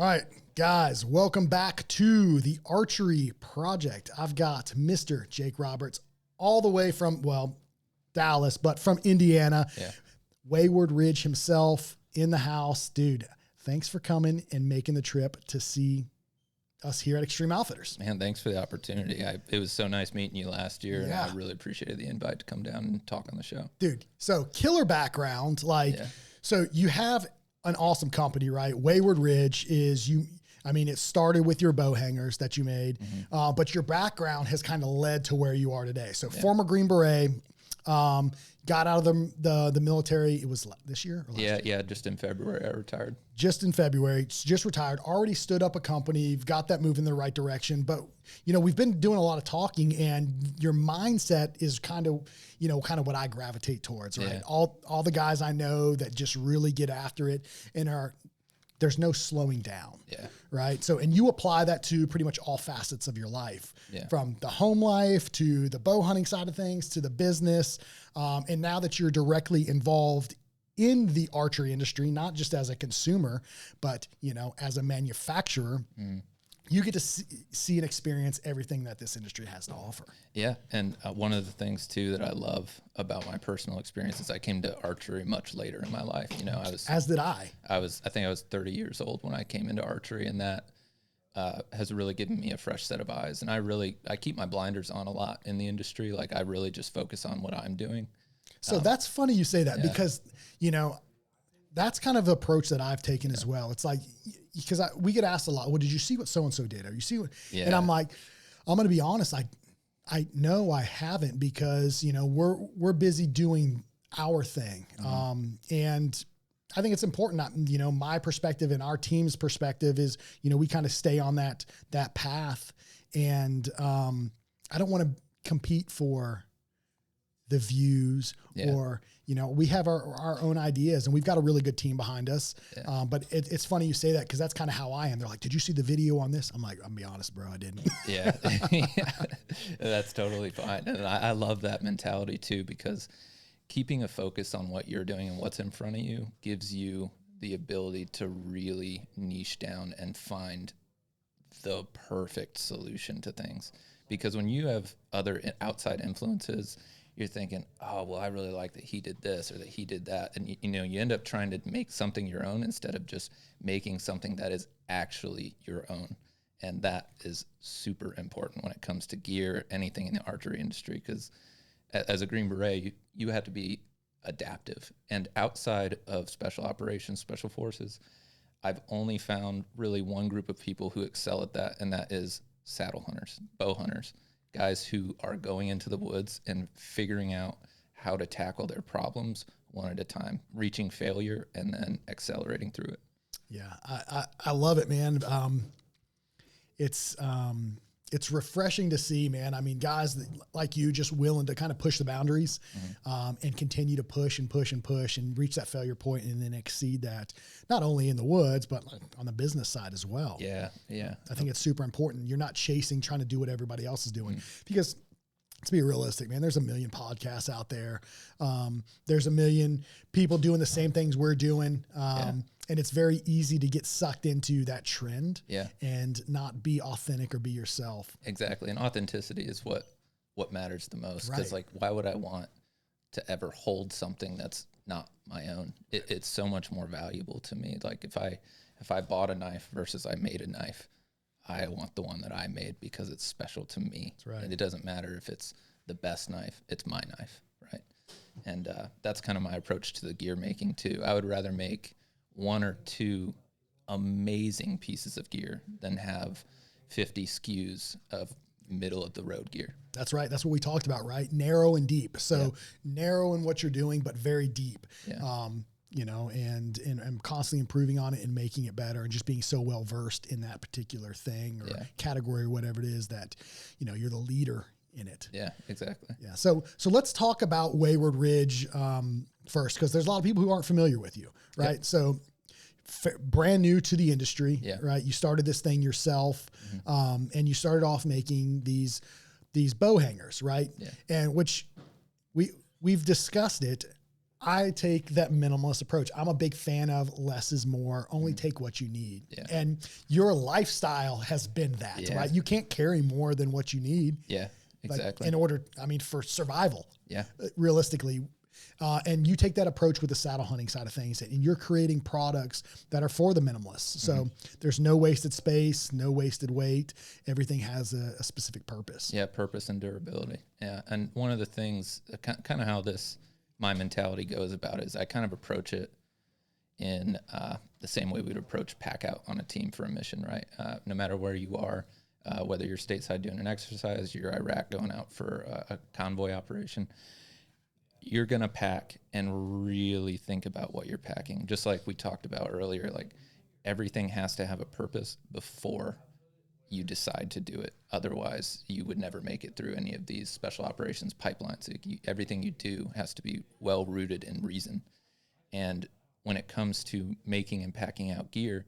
All right, guys, welcome back to the Archery Project. I've got Mr. Jake Roberts all the way from, well, Dallas, but from Indiana. Yeah. Wayward Ridge himself in the house. Dude, thanks for coming and making the trip to see us here at Extreme Outfitters. Man, thanks for the opportunity. It was so nice meeting you last year, Yeah. and I really appreciated the invite to come down and talk on the show. Dude, so killer background. So you have an awesome company, right? Wayward Ridge is it started with your bow hangers that you made, but your background has kind of led to where you are today. So former Green Beret, got out of the military. It was this year or last year? Yeah. Just in February, I retired. Just in February, just retired, already stood up a company, got that moving in the right direction. But, we've been doing a lot of talking, and your mindset is kind of what I gravitate towards, right? Yeah. All the guys I know that just really get after it and there's no slowing down. Yeah. Right. So, and you apply that to pretty much all facets of your life, from the home life to the bow hunting side of things, to the business. And now that you're directly involved in the archery industry, not just as a consumer, but, as a manufacturer, you get to see and experience everything that this industry has to offer. Yeah. And one of the things too that I love about my personal experience is I came to archery much later in my life. As did I. I think I was 30 years old when I came into archery, and that has really given me a fresh set of eyes. And I keep my blinders on a lot in the industry. Like, I really just focus on what I'm doing. So that's funny you say that, because, that's kind of the approach that I've taken as well. It's like, because we get asked a lot, well, did you see what so-and-so did? Or you see what, and I'm like, I'm going to be honest. I know I haven't, because, we're busy doing our thing. And I think it's important that, my perspective and our team's perspective is, we kind of stay on that path. And, I don't want to compete for the views or, we have our own ideas, and we've got a really good team behind us. Yeah. But it's funny you say that, because that's kind of how I am. They're like, did you see the video on this? I'm like, I'm gonna be honest, bro, I didn't. Yeah. That's totally fine. And I love that mentality too, because keeping a focus on what you're doing and what's in front of you gives you the ability to really niche down and find the perfect solution to things. Because when you have other outside influences, you're thinking, oh, well, I really like that he did this or that he did that. And, you end up trying to make something your own instead of just making something that is actually your own. And that is super important when it comes to gear, anything in the archery industry, because as a Green Beret, you have to be adaptive. And outside of special operations, special forces, I've only found really one group of people who excel at that, and that is saddle hunters, bow hunters. Guys who are going into the woods and figuring out how to tackle their problems one at a time, reaching failure and then accelerating through it. Yeah, I love it, man. It's refreshing to see, man. I mean, guys like you just willing to kind of push the boundaries, and continue to push and push and push and reach that failure point and then exceed that, not only in the woods, but on the business side as well. Yeah. I think it's super important. You're not trying to do what everybody else is doing, because let's be realistic, man, there's a million podcasts out there. There's a million people doing the same things we're doing. And it's very easy to get sucked into that trend and not be authentic or be yourself. Exactly. And authenticity is what matters the most. Because why would I want to ever hold something that's not my own? It's so much more valuable to me. Like if I bought a knife versus I made a knife, I want the one that I made because it's special to me. That's right. And it doesn't matter if it's the best knife, it's my knife, right? And that's kind of my approach to the gear making too. I would rather make one or two amazing pieces of gear than have 50 SKUs of middle of the road gear. That's right. That's what we talked about, right? Narrow and deep. So narrow in what you're doing, but very deep. Yeah. And constantly improving on it and making it better, and just being so well versed in that particular thing or category or whatever it is that, you're the leader in it. Yeah, exactly. Yeah. So let's talk about Wayward Ridge first, because there's a lot of people who aren't familiar with you, right? Yep. So brand new to the industry, right? You started this thing yourself, and you started off making these bow hangers, right? Yeah. And which we've discussed it. I take that minimalist approach. I'm a big fan of less is more, only take what you need. Yeah. And your lifestyle has been that, right? You can't carry more than what you need. Yeah, exactly. Like in order, for survival. Yeah. Realistically. And you take that approach with the saddle hunting side of things, and you're creating products that are for the minimalists. So there's no wasted space, no wasted weight. Everything has a specific purpose. Yeah, purpose and durability. Yeah, and one of the things, kind of how my mentality goes about it is I kind of approach it in the same way we'd approach pack out on a team for a mission, right? No matter where you are, whether you're stateside doing an exercise, you're Iraq going out for a convoy operation, you're going to pack and really think about what you're packing. Just like we talked about earlier, like everything has to have a purpose before you decide to do it. Otherwise, you would never make it through any of these special operations pipelines. Everything you do has to be well rooted in reason. And when it comes to making and packing out gear,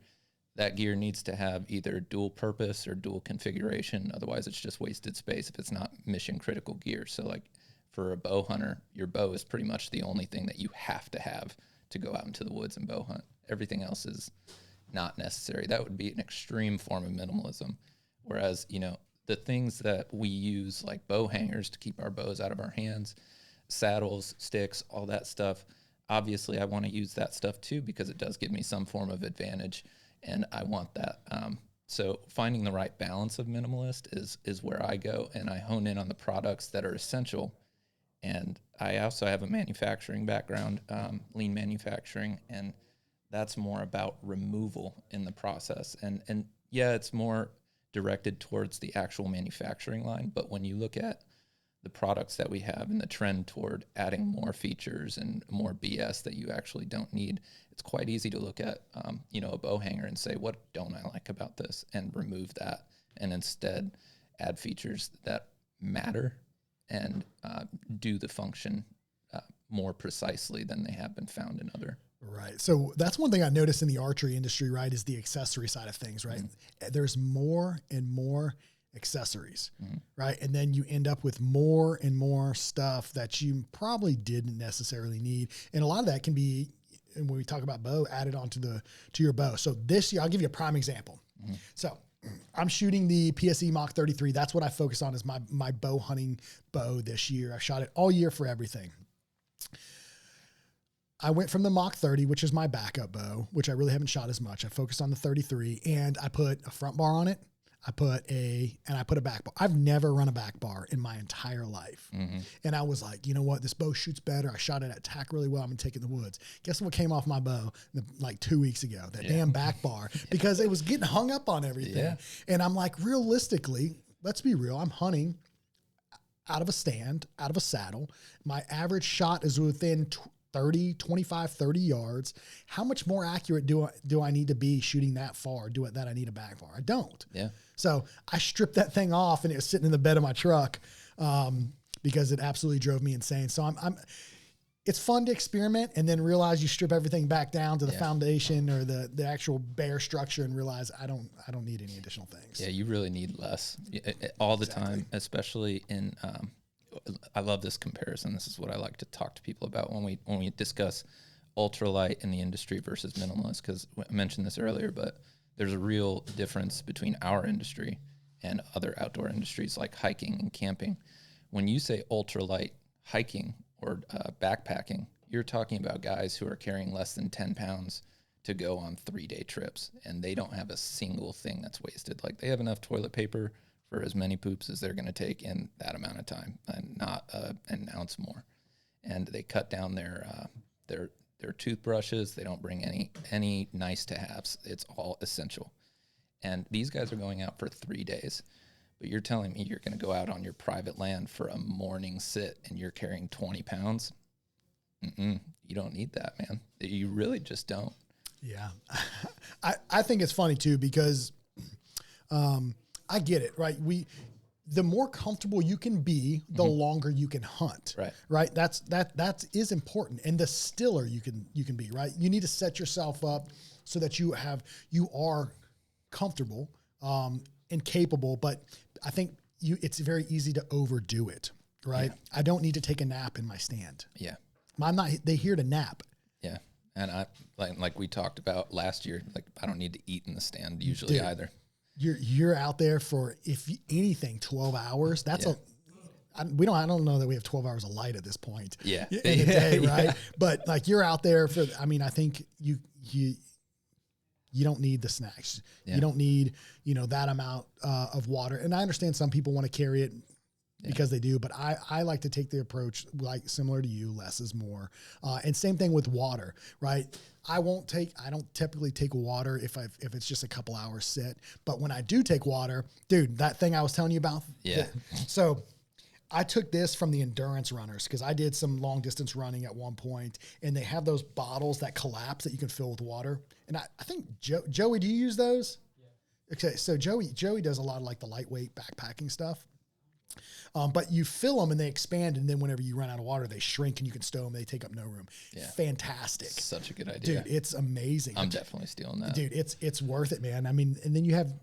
that gear needs to have either dual purpose or dual configuration. Otherwise, it's just wasted space if it's not mission critical gear. So like for a bow hunter, your bow is pretty much the only thing that you have to go out into the woods and bow hunt. Everything else is not necessary. That would be an extreme form of minimalism. Whereas, the things that we use like bow hangers to keep our bows out of our hands, saddles, sticks, all that stuff, obviously I want to use that stuff too because it does give me some form of advantage and I want that. So finding the right balance of minimalist is where I go, and I hone in on the products that are essential. And I also have a manufacturing background, lean manufacturing, and that's more about removal in the process. And yeah, it's more directed towards the actual manufacturing line. But when you look at the products that we have and the trend toward adding more features and more BS that you actually don't need, it's quite easy to look at, a bow hanger and say, what don't I like about this? And remove that and instead add features that matter and do the function more precisely than they have been found in other. Right. So that's one thing I noticed in the archery industry, right, is the accessory side of things, right? There's more and more accessories, right? And then you end up with more and more stuff that you probably didn't necessarily need. And a lot of that can be, and when we talk about bow, added onto to your bow. So this year, I'll give you a prime example. So I'm shooting the PSE Mach 33. That's what I focus on as my bow hunting bow this year. I shot it all year for everything. I went from the Mach 30, which is my backup bow, which I really haven't shot as much. I focused on the 33, and I put a front bar on it. I put a back bar. I've never run a back bar in my entire life. And I was like, you know what? This bow shoots better. I shot it at tack really well. I'm going to take it in the woods. Guess what came off my bow like 2 weeks ago? That damn back bar, because it was getting hung up on everything. Yeah. And I'm like, realistically, let's be real. I'm hunting out of a stand, out of a saddle. My average shot is within 25, 30 yards. How much more accurate do I need to be shooting that far? That I need a back bar? I don't. Yeah. So I stripped that thing off, and it was sitting in the bed of my truck because it absolutely drove me insane. So it's fun to experiment and then realize you strip everything back down to the foundation or the actual bare structure and realize I don't need any additional things. Yeah, you really need less all the time, especially in. I love this comparison. This is what I like to talk to people about when we discuss ultralight in the industry versus minimalist, because I mentioned this earlier, but there's a real difference between our industry and other outdoor industries like hiking and camping. When you say ultralight hiking or backpacking, you're talking about guys who are carrying less than 10 pounds to go on 3-day trips, and they don't have a single thing that's wasted. Like, they have enough toilet paper for as many poops as they're going to take in that amount of time, and not an ounce more. And they cut down their toothbrushes. They don't bring any nice to haves. It's all essential. And these guys are going out for 3 days. But you're telling me you're going to go out on your private land for a morning sit and you're carrying 20 pounds? You don't need that, man. You really just don't. Yeah. I think it's funny too, because I get it, right? The more comfortable you can be, the longer you can hunt. Right. That is important. And the stiller you can be, right? You need to set yourself up so that you are comfortable and capable, but I think it's very easy to overdo it, right? Yeah. I don't need to take a nap in my stand. Yeah. They here to nap. Yeah. And I like we talked about last year, like I don't need to eat in the stand usually either. You're out there for, if anything, 12 hours. That's I don't know that we have 12 hours of light at this point. Yeah. In the day, right? Yeah. But like you're out there for, I think you don't need the snacks. Yeah. You don't need, that amount of water. And I understand some people want to carry it because they do, but I like to take the approach like similar to you, less is more. And same thing with water, right? I don't typically take water if it's just a couple hours sit, but when I do take water, dude, that thing I was telling you about. Yeah. So I took this from the endurance runners because I did some long distance running at one point, and they have those bottles that collapse that you can fill with water. And I think Joey, do you use those? Yeah. Okay. So Joey does a lot of like the lightweight backpacking stuff. But you fill them and they expand, and then whenever you run out of water, they shrink and you can stow them. They take up no room. Yeah. Fantastic. Such a good idea. Dude, it's amazing. I'm definitely stealing that. Dude, it's worth it, man. I mean, and then you have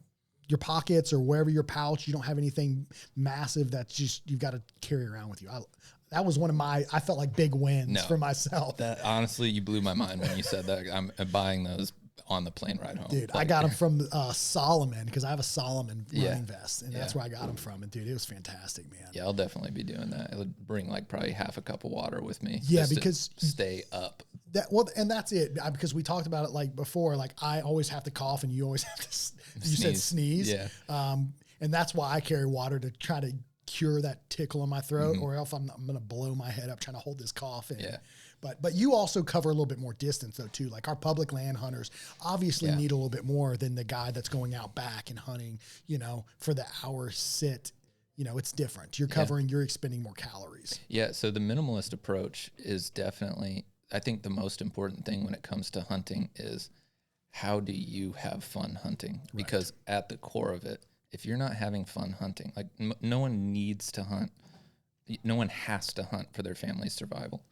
your pockets or wherever your pouch, you don't have anything massive that's just, you've got to carry around with you. That was one of I felt like big wins for myself. That honestly, you blew my mind when you said that. I'm buying those on the plane ride home. Dude, I got them from Solomon because I have a Solomon running vest, and that's where I got them from. And dude, it was fantastic, man. Yeah, I'll definitely be doing that. I would bring like probably half a cup of water with me. Yeah, because to stay up. And that's it, because we talked about it like before. Like I always have to cough, and you always have to. You said sneeze. Yeah. And that's why I carry water to try to cure that tickle in my throat, or else I'm going to blow my head up trying to hold this cough in. Yeah. But you also cover a little bit more distance though too. Like our public land hunters obviously need a little bit more than the guy that's going out back and hunting, for the hour sit. It's different. You're you're expending more calories. Yeah. So the minimalist approach is definitely, I think the most important thing when it comes to hunting is how do you have fun hunting? Right. Because at the core of it, if you're not having fun hunting, like no one needs to hunt. No one has to hunt for their family's survival.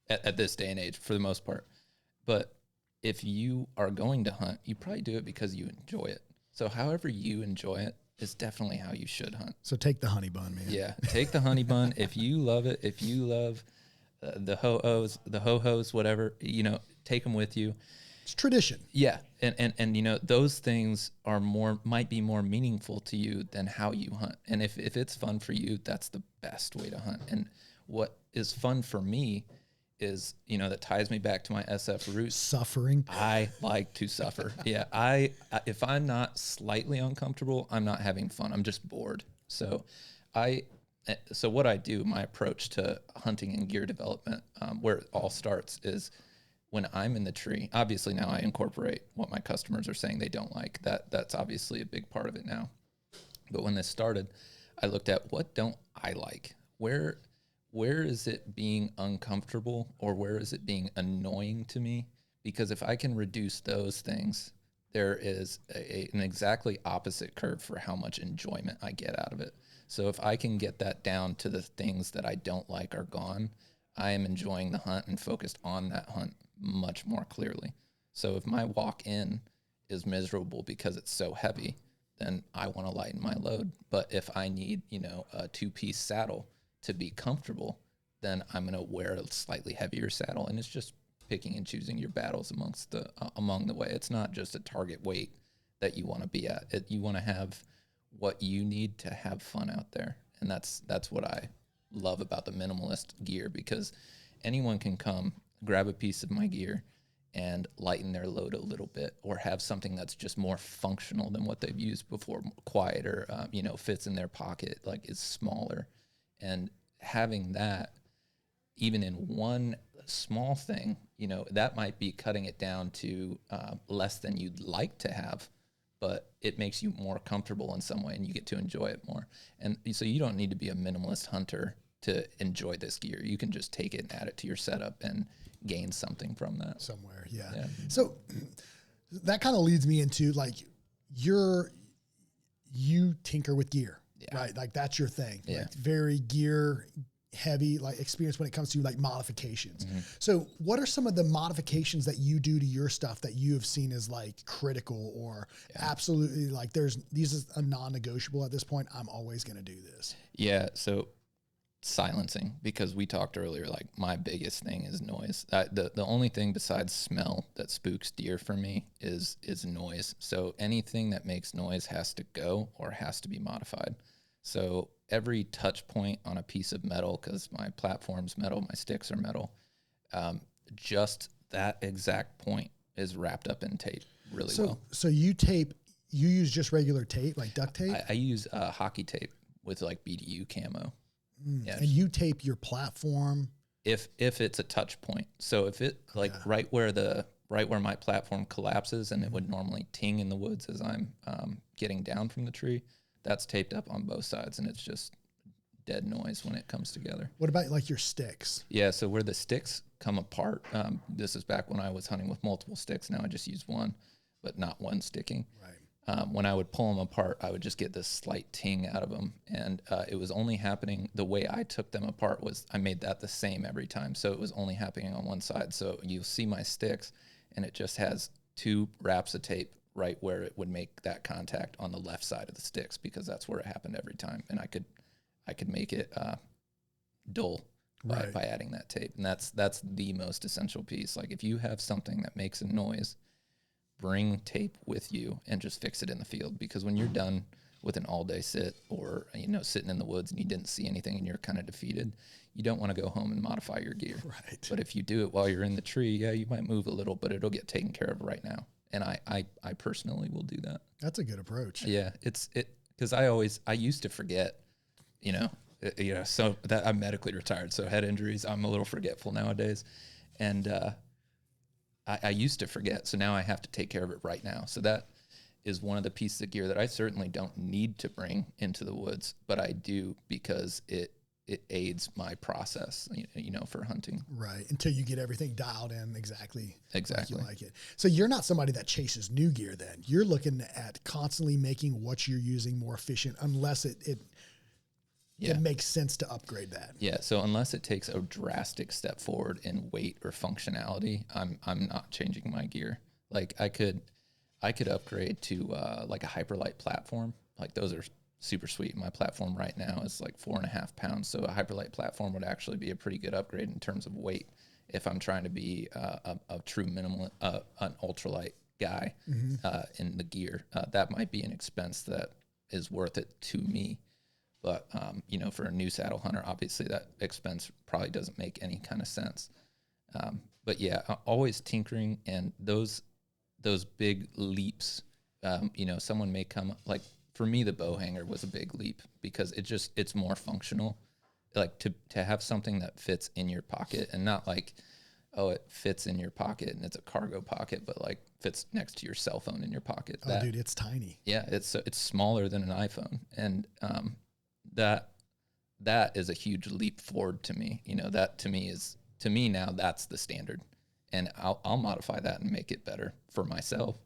At this day and age, for the most part. But if you are going to hunt, you probably do it because you enjoy it. So however you enjoy it is definitely how you should hunt. So take the honey bun, man. Yeah, take the honey bun. If you love it, if you love the ho-hos, whatever, take them with you. It's tradition. Yeah, and those things might be more meaningful to you than how you hunt. And if it's fun for you, that's the best way to hunt. And what is fun for me is, that ties me back to my SF roots. Suffering. I like to suffer. Yeah. If I'm not slightly uncomfortable, I'm not having fun. I'm just bored. So what I do, my approach to hunting and gear development, where it all starts is when I'm in the tree. Obviously now I incorporate what my customers are saying they don't like. That's obviously a big part of it now. But when this started, I looked at what don't I like? Where is it being uncomfortable, or where is it being annoying to me? Because if I can reduce those things, there is an exactly opposite curve for how much enjoyment I get out of it. So if I can get that down to the things that I don't like are gone, I am enjoying the hunt and focused on that hunt much more clearly. So if my walk in is miserable because it's so heavy, then I want to lighten my load. But if I need, a 2-piece saddle to be comfortable, then I'm going to wear a slightly heavier saddle. And it's just picking and choosing your battles among the way. It's not just a target weight that you want to be at. You want to have what you need to have fun out there. And that's what I love about the minimalist gear, because anyone can come, grab a piece of my gear and lighten their load a little bit, or have something that's just more functional than what they've used before, quieter, fits in their pocket, like is smaller. And having that, even in one small thing, that might be cutting it down to less than you'd like to have, but it makes you more comfortable in some way and you get to enjoy it more. And so you don't need to be a minimalist hunter to enjoy this gear. You can just take it and add it to your setup and gain something from that. Somewhere, yeah. So that kind of leads me into like you tinker with gear. Yeah. Right. Like that's your thing. Yeah. Like very gear heavy, like experience when it comes to like modifications. Mm-hmm. So what are some of the modifications that you do to your stuff that you have seen as like critical or absolutely like these is a non-negotiable at this point? I'm always going to do this. Yeah. So silencing, because we talked earlier, like my biggest thing is noise. The only thing besides smell that spooks deer for me is noise. So anything that makes noise has to go or has to be modified. So every touch point on a piece of metal, because my platform's metal, my sticks are metal, just that exact point is wrapped up in tape really well. So you use just regular tape, like duct tape? I use hockey tape with like BDU camo. Yeah. And you tape your platform if it's a touch point. So if it right where my platform collapses and it would normally ting in the woods as I'm getting down from the tree, that's taped up on both sides, and it's just dead noise when it comes together. What about like your sticks? Yeah, so where the sticks come apart, this is back when I was hunting with multiple sticks. Now I just use one, but not one sticking. Right. When I would pull them apart, I would just get this slight ting out of them. And it was only happening, the way I took them apart was I made that the same every time. So it was only happening on one side. So you'll see my sticks, and it just has 2 wraps of tape right where it would make that contact on the left side of the sticks, because that's where it happened every time. And I could make it dull by adding that tape. And that's the most essential piece. Like if you have something that makes a noise, bring tape with you and just fix it in the field, because when you're done with an all-day sit, or sitting in the woods and you didn't see anything and you're kind of defeated, you don't want to go home and modify your gear. Right. But if you do it while you're in the tree, yeah, you might move a little, but it'll get taken care of right now. And I personally will do that. That's a good approach. Yeah, because I used to forget, so that I'm medically retired, so head injuries, I'm a little forgetful nowadays, and I used to forget, so now I have to take care of it right now. So that is one of the pieces of gear that I certainly don't need to bring into the woods, but I do because it aids my process, for hunting. Right, until you get everything dialed in exactly like you like it. So you're not somebody that chases new gear then. You're looking at constantly making what you're using more efficient, unless it makes sense to upgrade that. Yeah, so unless it takes a drastic step forward in weight or functionality, I'm not changing my gear. Like I could upgrade to like a Hyperlight platform. Like those are super sweet. My platform right now is like 4.5 pounds. So a Hyperlight platform would actually be a pretty good upgrade in terms of weight if I'm trying to be a true minimal, an ultralight guy in the gear. That might be an expense that is worth it to me. But, for a new saddle hunter, obviously that expense probably doesn't make any kind of sense. But yeah, always tinkering, and those big leaps, someone may come, like for me, the bow hanger was a big leap because it's more functional. Like to have something that fits in your pocket, and not like, oh, it fits in your pocket and it's a cargo pocket, but like fits next to your cell phone in your pocket. Oh, dude, it's tiny. Yeah, it's smaller than an iPhone. And, that is a huge leap forward to me. That to me now that's the standard, and I'll modify that and make it better for myself,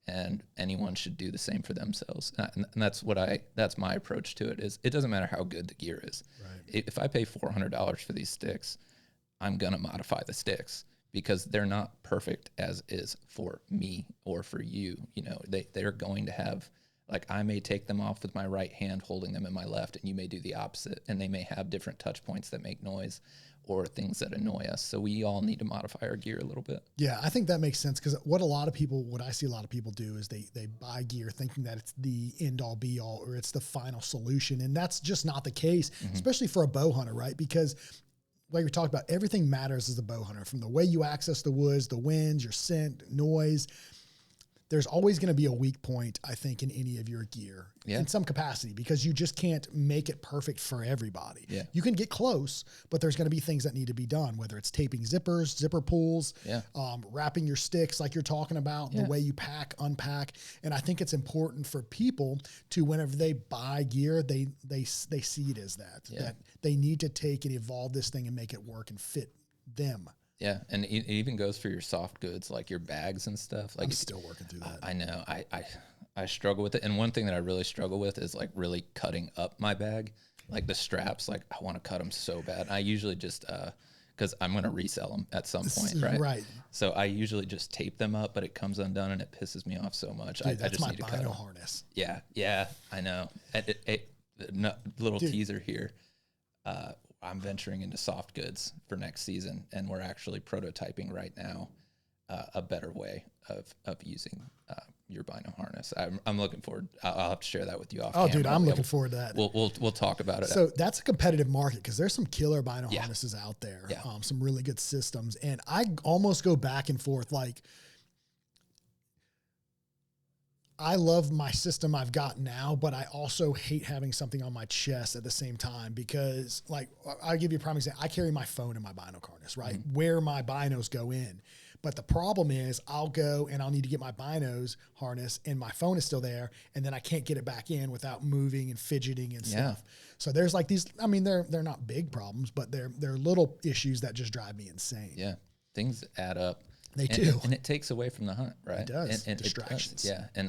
and anyone should do the same for themselves. And that's my approach to it. Is it doesn't matter how good the gear is. Right. If I pay $400 for these sticks, I'm going to modify the sticks, because they're not perfect as is for me or for you. They're going to have, like, I may take them off with my right hand holding them in my left, and you may do the opposite, and they may have different touch points that make noise or things that annoy us. So we all need to modify our gear a little bit. Yeah, I think that makes sense, because what I see a lot of people do is they buy gear thinking that it's the end all be all, or it's the final solution. And that's just not the case, especially for a bow hunter, right? Because like we talked about, everything matters as a bow hunter, from the way you access the woods, the winds, your scent, noise. There's always going to be a weak point, I think, in any of your gear in some capacity, because you just can't make it perfect for everybody. Yeah. You can get close, but there's going to be things that need to be done, whether it's taping zippers, zipper pulls, wrapping your sticks like you're talking about, the way you pack, unpack. And I think it's important for people to, whenever they buy gear, they see it as that they need to take and evolve this thing and make it work and fit them. Yeah, and it even goes for your soft goods, like your bags and stuff. Like, I'm still working through that. I know. I struggle with it. And one thing that I really struggle with is like really cutting up my bag. Like the straps, like I want to cut them so bad. And I usually just, because I'm going to resell them at some point, right? Right. So I usually just tape them up, but it comes undone and it pisses me off so much. Dude, I just need to cut them. Harness. Yeah, I know. Little teaser here. I'm venturing into soft goods for next season, and we're actually prototyping right now a better way of using your bino harness. I'm looking forward. I'll have to share that with you off. Oh, camera. dude, I'm looking forward to that. We'll talk about it. So that's a competitive market because there's some killer bino harnesses out there. Yeah. Some really good systems, and I almost go back and forth. Like, I love my system I've got now, but I also hate having something on my chest at the same time because, like, I'll give you a prime example. I carry my phone in my bino harness, right? Mm-hmm. Where my binos go in. But the problem is I'll go and I'll need to get my binos harness and my phone is still there. And then I can't get it back in without moving and fidgeting and stuff. So there's like these, I mean, they're not big problems, but they're little issues that just drive me insane. Yeah. Things add up. They do. And it takes away from the hunt, right? It does. And distractions. It does, yeah. And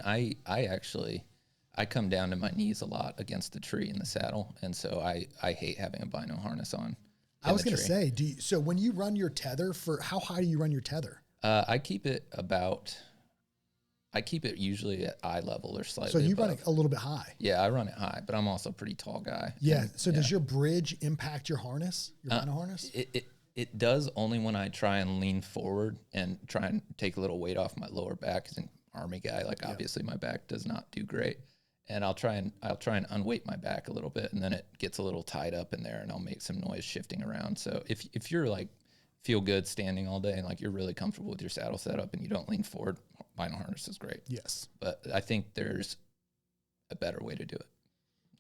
I come down to my knees a lot against the tree in the saddle. And so I hate having a bino harness on. I was going to say, so when you run your tether how high do you run your tether? I keep it usually at eye level or slightly So you above. run it a little bit high. Yeah, I run it high, but I'm also a pretty tall guy. Yeah. So does your bridge impact your harness, your bino harness? It does only when I try and lean forward and try and take a little weight off my lower back. As an Army guy, obviously my back does not do great. And I'll try and unweight my back a little bit, and then it gets a little tied up in there, and I'll make some noise shifting around. So if you're like feel good standing all day and like you're really comfortable with your saddle setup and you don't lean forward, bino harness is great. Yes. But I think there's a better way to do it.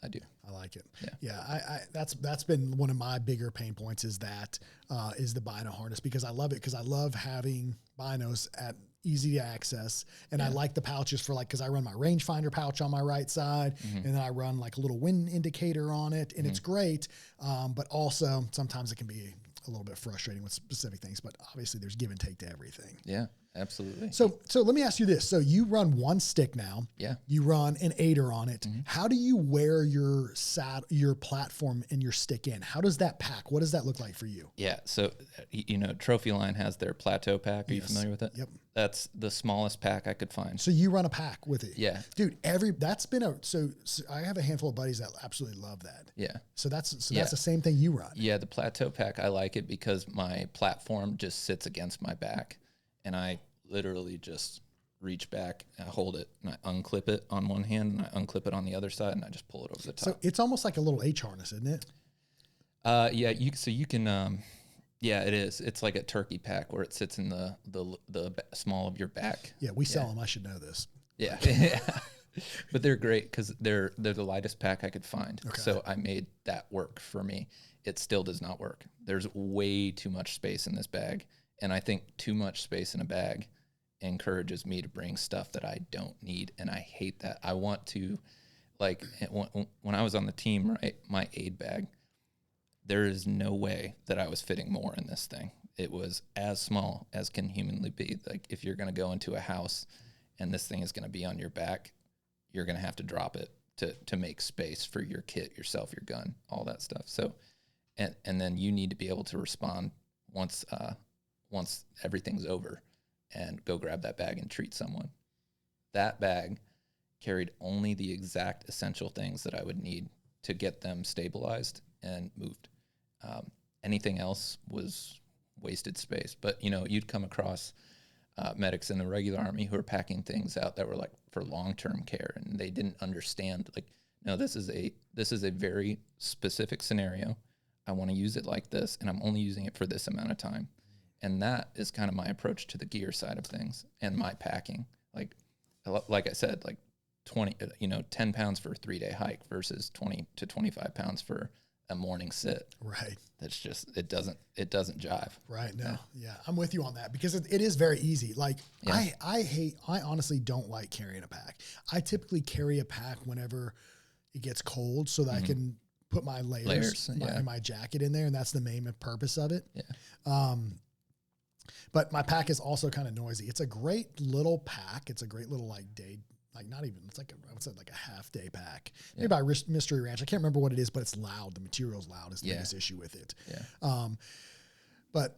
I do. I like it. Yeah. I that's been one of my bigger pain points is the bino harness because I love it because I love having binos at easy to access. And I like the pouches for cause I run my rangefinder pouch on my right side and then I run like a little wind indicator on it and it's great. But also sometimes it can be a little bit frustrating with specific things, but obviously there's give and take to everything. Yeah, absolutely. So let me ask you this. So you run one stick now. Yeah. You run an 8er on it. How do you wear your platform and your stick in? How does that pack? What does that look like for you? Yeah. So, Trophy Line has their plateau pack. Are you familiar with it? Yep. That's the smallest pack I could find. So you run a pack with it. Yeah. Dude, so I have a handful of buddies that absolutely love that. Yeah. So that's the same thing you run. Yeah. The plateau pack, I like it because my platform just sits against my back and I literally just reach back, I hold it and I unclip it on one hand and I unclip it on the other side and I just pull it over the top. So it's almost like a little H harness, isn't it? Yeah. You can, yeah, it is. It's like a turkey pack where it sits in the small of your back. Yeah, we sell them. I should know this. Yeah, but they're great because they're the lightest pack I could find. Okay. So I made that work for me. It still does not work. There's way too much space in this bag, and I think too much space in a bag encourages me to bring stuff that I don't need, and I hate that. I want to, when I was on the team, right, my aid bag. There is no way that I was fitting more in this thing. It was as small as can humanly be. Like if you're going to go into a house and this thing is going to be on your back, you're going to have to drop it to make space for your kit, yourself, your gun, all that stuff. So, and then you need to be able to respond once everything's over and go grab that bag and treat someone. That bag carried only the exact essential things that I would need to get them stabilized and moved. Anything else was wasted space. But, you'd come across medics in the regular Army who are packing things out that were like for long-term care, and they didn't understand, no, this is a very specific scenario. I want to use it like this, and I'm only using it for this amount of time. And that is kind of my approach to the gear side of things and my packing. Like I said, 10 pounds for a 3-day hike versus 20 to 25 pounns for a morning sit. Right. That's just, it doesn't jive. Right. No. Yeah. I'm with you on that because it is very easy. I honestly don't like carrying a pack. I typically carry a pack whenever it gets cold so that I can put my layers my jacket in there. And that's the main purpose of it. Yeah. But my pack is also kind of noisy. It's a great little pack. It's a great little day. It's like I would say like a half day pack. Maybe by Mystery Ranch. I can't remember what it is, but it's loud. The material's loud is the biggest issue with it. Yeah. But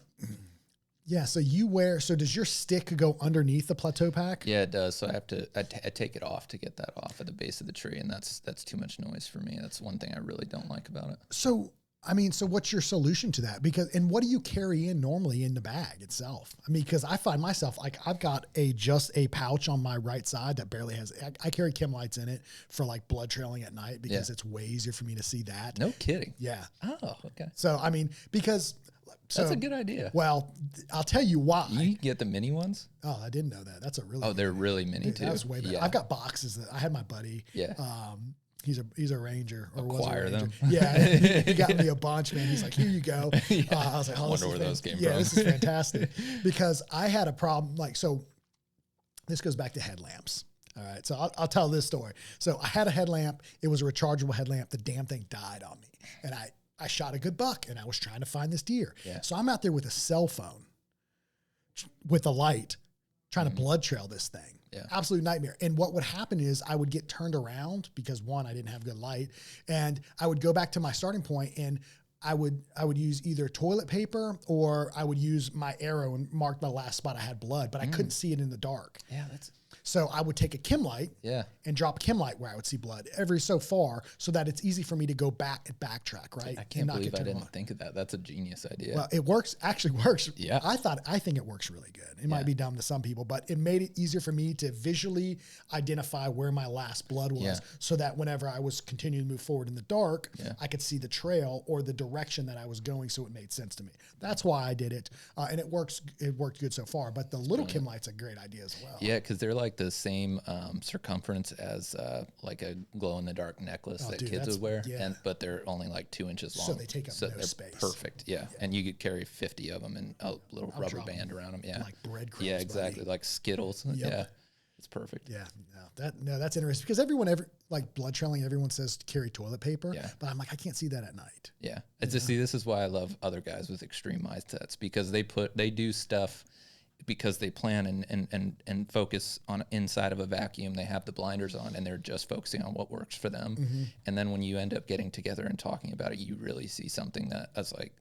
yeah, so does your stick go underneath the plateau pack? Yeah, it does. So I take it off to get that off at the base of the tree. And that's too much noise for me. That's one thing I really don't like about it. So I mean, so what's your solution to that? Because, and what do you carry in normally in the bag itself? I mean, because I find myself like I've got just a pouch on my right side that barely has, I carry chem lights in it for like blood trailing at night because it's way easier for me to see that. No kidding. Yeah. Oh, okay. So, I mean, because. So, that's a good idea. Well, I'll tell you why. You can get the mini ones? Oh, I didn't know that. That's a really. Oh, they're really mini too. That was way better. Yeah. I've got boxes that I had my buddy. Yeah. He's a ranger or Acquire was a ranger. them. Yeah, he got me a bunch, man. He's like, here you go. I was like, oh, I wonder where those came from. Yeah, this is fantastic because I had a problem. Like, so this goes back to headlamps. All right, so I'll tell this story. So I had a headlamp. It was a rechargeable headlamp. The damn thing died on me, and I shot a good buck, and I was trying to find this deer. Yeah. So I'm out there with a cell phone, with a light, trying to blood trail this thing. Yeah. Absolute nightmare. And what would happen is I would get turned around because one, I didn't have good light, and I would go back to my starting point and I would use either toilet paper or I would use my arrow and mark the last spot I had blood, but I couldn't see it in the dark. Yeah, So I would take a chem light and drop a chem light where I would see blood every so far so that it's easy for me to go back and backtrack, right? I can't believe I didn't think of that. That's a genius idea. Well, it actually works. Yeah. I think it works really good. It might be dumb to some people, but it made it easier for me to visually identify where my last blood was so that whenever I was continuing to move forward in the dark, I could see the trail or the direction that I was going so it made sense to me. That's why I did it. And it worked good so far, but the little chem light's a great idea as well. Yeah, because they're like the same circumference as like a glow-in-the-dark necklace that kids would wear, but they're only like 2 inches long. So they take up no space. Perfect, and you could carry 50 of them and a little rubber band around them. Yeah, like breadcrumbs. Yeah, exactly, like Skittles. Yep. Yeah, it's perfect. Yeah, that's interesting because like blood trailing, everyone says to carry toilet paper, but I'm like, I can't see that at night. Yeah, see, this is why I love other guys with extreme mindsets because they do stuff because they plan and focus on inside of a vacuum. They have the blinders on and they're just focusing on what works for them. Mm-hmm. And then when you end up getting together and talking about it, you really see something that's like,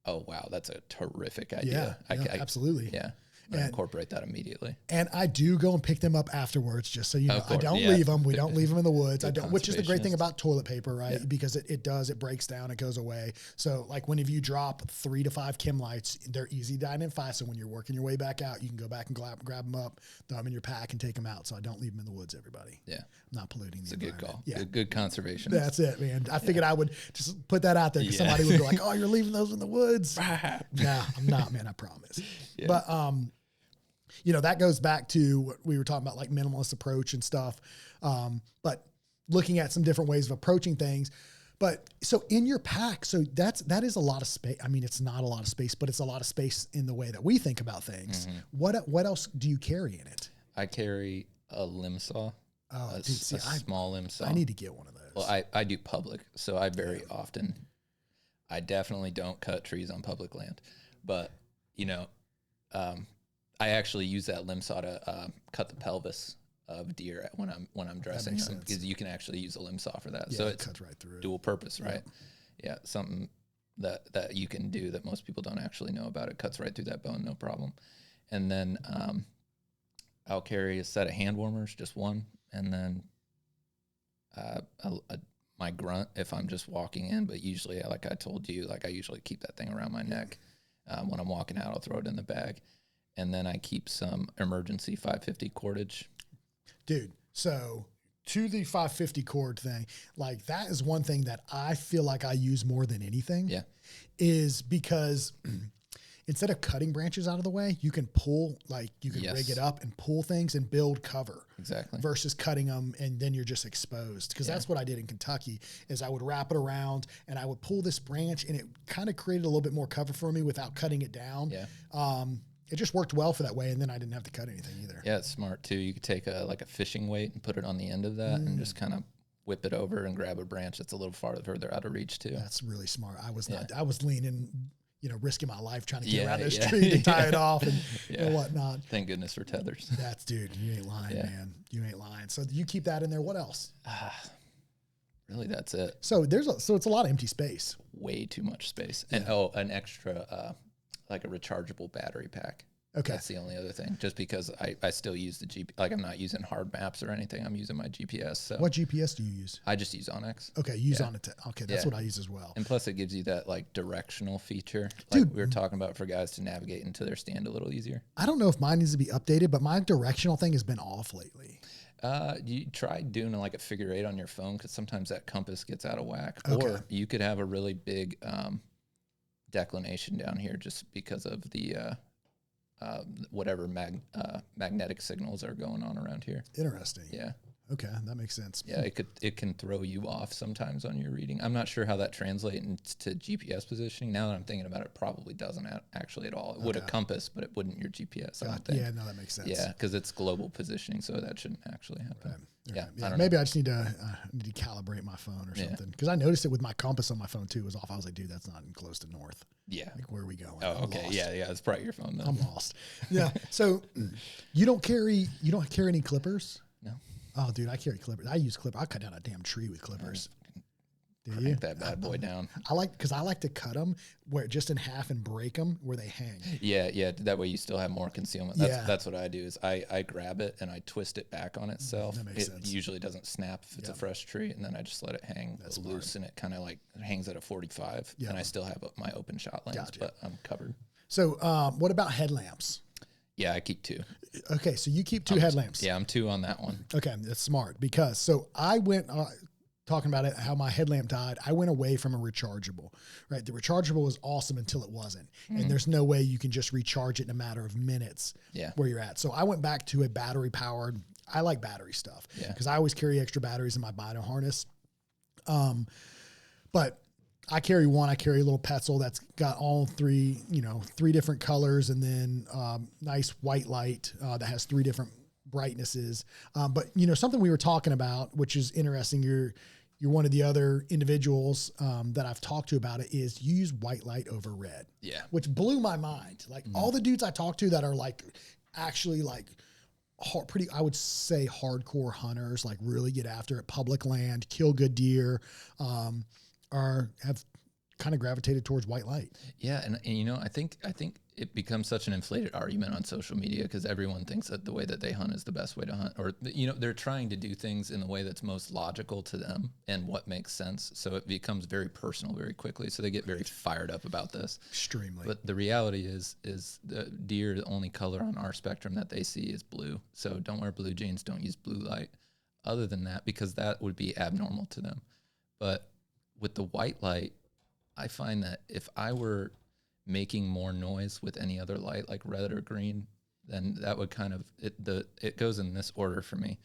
oh wow, that's a terrific idea. Absolutely. Yeah. And incorporate that immediately. And I do go and pick them up afterwards, just so you know. I don't leave them. We don't leave them in the woods. I don't, which is the great thing about toilet paper, right? Yeah. Because it breaks down, it goes away. So like whenever you drop 3 to 5 chem lights, they're easy to identify. So when you're working your way back out, you can go back and grab them up, throw them in your pack and take them out. So I don't leave them in the woods, everybody. Yeah. I'm not polluting the environment. It's a good call. Yeah. Good conservation. That's it, man. I figured I would just put that out there because somebody would be like, oh, you're leaving those in the woods. Nah, I'm not, man. I promise. Yeah. But, that goes back to what we were talking about, like minimalist approach and stuff. But looking at some different ways of approaching things. But so in your pack, so that is a lot of space. I mean, it's not a lot of space, but it's a lot of space in the way that we think about things. Mm-hmm. What else do you carry in it? I carry a limb saw. Oh, a small limb saw. I need to get one of those. Well, I do public, so I I definitely don't cut trees on public land, but I actually use that limb saw to cut the pelvis of deer when I'm dressing them because you can actually use a limb saw for that. Yeah, so it cuts right through. Dual purpose, right? Yeah, something that you can do that most people don't actually know about. It cuts right through that bone, no problem. And then I'll carry a set of hand warmers, just one, and then my grunt if I'm just walking in. But usually, like I told you, I usually keep that thing around my neck. When I'm walking out, I'll throw it in the bag. And then I keep some emergency 550 cordage. Dude, so to the 550 cord thing, like that is one thing that I feel like I use more than anything. Yeah. Is because instead of cutting branches out of the way, you can rig it up and pull things and build cover. Exactly. Versus cutting them and then you're just exposed. Because that's what I did in Kentucky is I would wrap it around and I would pull this branch and it kind of created a little bit more cover for me without cutting it down. Yeah. It just worked well for that way, and then I didn't have to cut anything either. Yeah, it's smart too. You could take a fishing weight and put it on the end of that and just kind of whip it over and grab a branch that's a little further out of reach too. That's really smart. I was leaning, risking my life trying to get around this tree to tie it off and whatnot. Thank goodness for tethers. Dude, you ain't lying, man. You ain't lying. So you keep that in there. What else? Really, that's it. So it's a lot of empty space. Way too much space. And an extra like a rechargeable battery pack. Okay. That's the only other thing. Just because I still use the GPS. Like, I'm not using hard maps or anything. I'm using my GPS. So what GPS do you use? I just use Onyx. Okay, use Onyx. Okay, that's what I use as well. And plus, it gives you that like directional feature, like we were talking about, for guys to navigate into their stand a little easier. I don't know if mine needs to be updated, but my directional thing has been off lately. You try doing like a figure 8 on your phone, because sometimes that compass gets out of whack. Okay. Or you could have a really big declination down here just because of the whatever magnetic signals are going on around here. Interesting. Yeah. Okay, that makes sense. Yeah, it can throw you off sometimes on your reading. I'm not sure how that translates to GPS positioning. Now that I'm thinking about it, probably doesn't actually at all. It would a compass, but it wouldn't your GPS. I don't think. Yeah, no, that makes sense. Yeah, because it's global positioning, so that shouldn't actually happen. Right. Yeah, yeah. Maybe I just need to calibrate my phone or something, because I noticed it with my compass on my phone too. It was off. I was like, dude, that's not even close to north. Yeah. Like, where are we going? Oh, okay. Lost. Yeah. It's probably your phone then. I'm lost. Yeah. So you don't carry any clippers? No. Oh, dude, I carry clippers. I use clippers. I cut down a damn tree with clippers. Crank that bad boy down. I like to cut them just in half and break them where they hang. Yeah. That way you still have more concealment. That's what I do. Is I grab it and I twist it back on itself. That makes sense. Usually doesn't snap if it's a fresh tree, and then I just let it hang loose, and it kind of like hangs at a 45. And I still have my open shot lens, but I'm covered. So what about headlamps? Yeah, I keep 2. Okay, so you keep 2 headlamps. Yeah, I'm 2 on that one. Okay, that's smart, because I went talking about it, how my headlamp died. I went away from a rechargeable, right? The rechargeable was awesome until it wasn't. And there's no way you can just recharge it in a matter of minutes where you're at. So I went back to a battery powered. I like battery stuff because I always carry extra batteries in my bino harness. But I carry one. I carry a little Petzl that's got all 3 different colors, and then nice white light that has 3 different brightnesses. But something we were talking about, which is interesting, you're one of the other individuals that I've talked to about it, is you use white light over red. Yeah. Which blew my mind. Like all the dudes I talked to that are like actually like pretty, I would say, hardcore hunters, like really get after it, public land, kill good deer, have kind of gravitated towards white light. Yeah, and I think it becomes such an inflated argument on social media, because everyone thinks that the way that they hunt is the best way to hunt, or they're trying to do things in the way that's most logical to them and what makes sense. So it becomes very personal very quickly. So they get very fired up about this. Extremely. But the reality is the deer, the only color on our spectrum that they see is blue. So don't wear blue jeans, don't use blue light. Other than that, because that would be abnormal to them. But with the white light, I find that if I were making more noise with any other light, like red or green, then that would kind of, it goes in this order for me: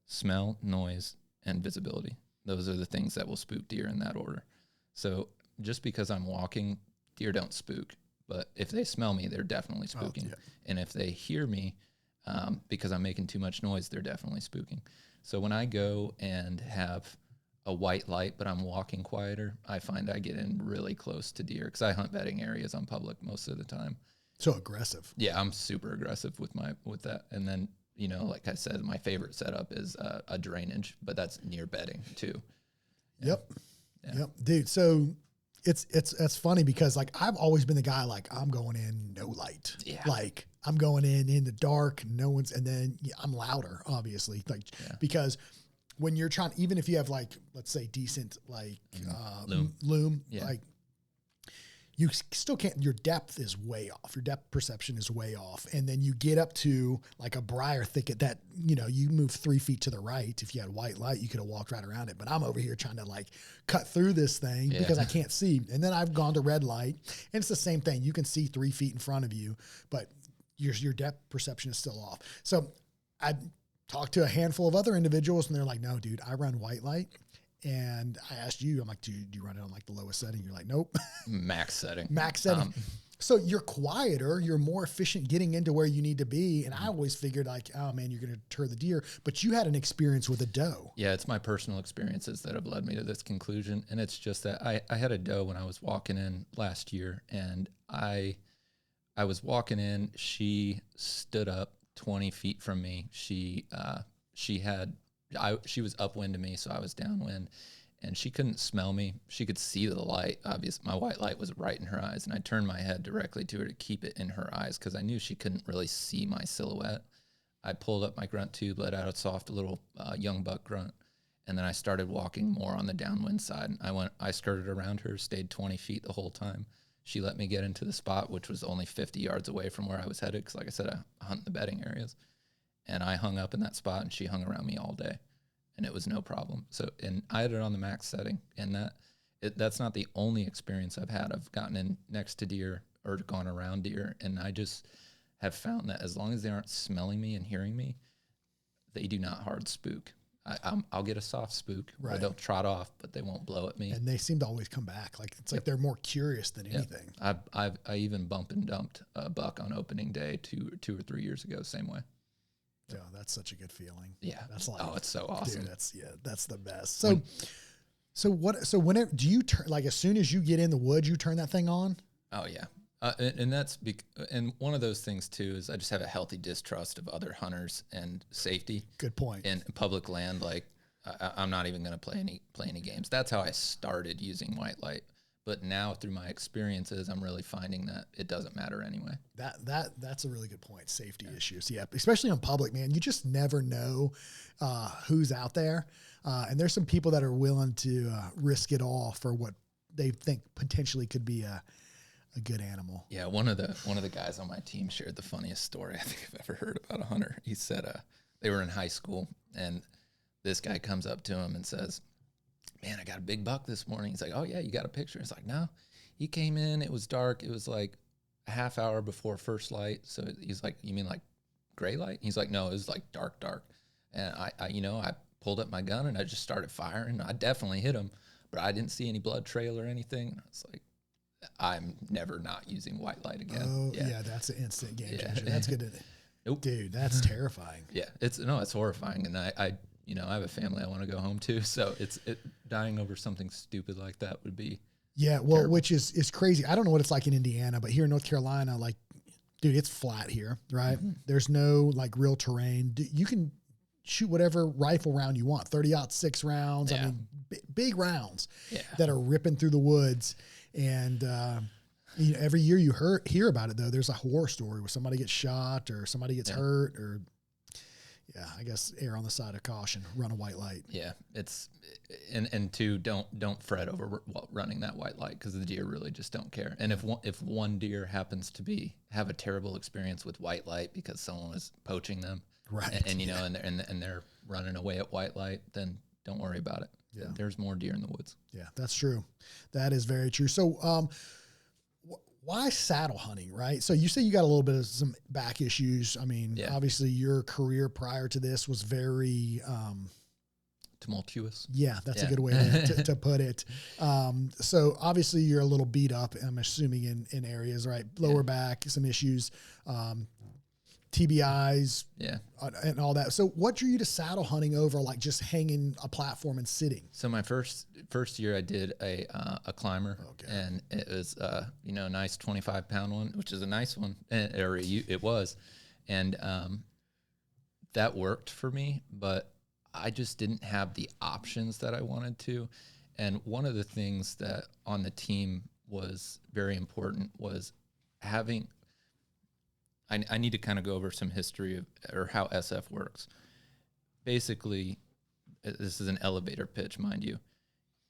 smell, noise, and visibility. Those are the things that will spook deer in that order. So just because I'm walking, deer don't spook, but if they smell me, they're definitely spooking. And if they hear me, because I'm making too much noise, they're definitely spooking. So when I go and have a white light, but I'm walking quieter, I find I get in really close to deer, because I hunt bedding areas on public most of the time. So aggressive. Yeah, I'm super aggressive with that. And then, like I said, my favorite setup is a drainage, but that's near bedding too. Yeah. Yep. Dude. So it's funny, because like I've always been the guy, like I'm going in no light. Yeah. Like I'm going in the dark, and then I'm louder, obviously, because when you're trying, even if you have like, let's say decent, like, loom, like you still can't, your depth is way off. Your depth perception is way off. And then you get up to like a briar thicket that, you move 3 feet to the right. If you had white light, you could have walked right around it. But I'm over here trying to like cut through this thing because I can't see. And then I've gone to red light, and it's the same thing. You can see 3 feet in front of you, but your depth perception is still off. So I talked to a handful of other individuals, and they're like, no, dude, I run white light. And I asked you, I'm like, do you run it on like the lowest setting? You're like, nope. Max setting. So you're quieter, you're more efficient getting into where you need to be. And I always figured like, oh man, you're going to deter the deer, but you had an experience with a doe. Yeah. It's my personal experiences that have led me to this conclusion. And it's just that I had a doe when I was walking in last year, and I was walking in, she stood up 20 feet from me. She was upwind to me, so I was downwind, and she couldn't smell me. She could see the light. Obviously, my white light was right in her eyes, and I turned my head directly to her to keep it in her eyes because I knew she couldn't really see my silhouette. I pulled up my grunt tube, let out a soft little young buck grunt, and then I started walking more on the downwind side. I skirted around her, stayed 20 feet the whole time. She let me get into the spot, which was only 50 yards away from where I was headed because, like I said, I hunt the bedding areas. And I hung up in that spot, and she hung around me all day, and it was no problem. So, and I had it on the max setting, and that's not the only experience I've had. I've gotten in next to deer or gone around deer, and I just have found that as long as they aren't smelling me and hearing me, they do not hard spook. I'll get a soft spook. Right. They'll trot off, but they won't blow at me. And they seem to always come back. Like it's like they're more curious than anything. I even bump and dumped a buck on opening day two or 3 years ago, same way. Yeah, that's such a good feeling. Yeah, that's like, oh, it's so awesome. Dude, that's the best. So whenever do you turn, like as soon as you get in the woods, you turn that thing on? Oh yeah. And that's and one of those things too is I just have a healthy distrust of other hunters and safety. Good point. In public land, like I'm not even going to play any games. That's how I started using white light. But now through my experiences, I'm really finding that it doesn't matter anyway. That's a really good point. Safety issues, yeah, especially on public, man. You just never know who's out there, and there's some people that are willing to risk it all for what they think potentially could be a good animal. Yeah, one of the guys on my team shared the funniest story I think I've ever heard about a hunter. He said they were in high school, and this guy comes up to him and says, "Man, I got a big buck this morning." He's like, "Oh yeah, you got a picture?" It's like, "No." He came in, it was dark. It was like a half hour before first light. So he's like, "You mean like gray light?" He's like, "No, it was like dark. And I pulled up my gun and I just started firing. I definitely hit him, but I didn't see any blood trail or anything." And I was like, I'm never not using white light again. Oh yeah, that's an instant game changer. That's good. Nope. Dude, that's terrifying. Yeah, it's horrifying. And I have a family I want to go home to. So dying over something stupid like that would be. Yeah. Well, terrible. Which is crazy. I don't know what it's like in Indiana, but here in North Carolina, like, dude, it's flat here, right? Mm-hmm. There's no like real terrain. You can shoot whatever rifle round you want, 30-06 rounds. Yeah. I mean, big rounds that are ripping through the woods. And, every year you hear about it though. There's a horror story where somebody gets shot or somebody gets hurt or, I guess err on the side of caution, run a white light. Yeah. And two, don't fret over running that white light because the deer really just don't care. And if one deer happens to have a terrible experience with white light because someone was poaching them, right. And they're running away at white light, then don't worry about it. Yeah. There's more deer in the woods. Yeah, that's true. That is very true. So, why saddle hunting, right? So you say you got a little bit of some back issues. I mean, obviously your career prior to this was very, tumultuous. Yeah, that's a good way to put it. So obviously you're a little beat up, I'm assuming in areas, right? Lower back, some issues, TBIs, and all that. So what drew you to saddle hunting over like just hanging a platform and sitting? So my first year I did a climber, and it was a nice 25-pound one, which is a nice one, it was, and that worked for me, but I just didn't have the options that I wanted to. And one of the things that on the team was very important was having. I need to kind of go over some history or how SF works. Basically, this is an elevator pitch, mind you.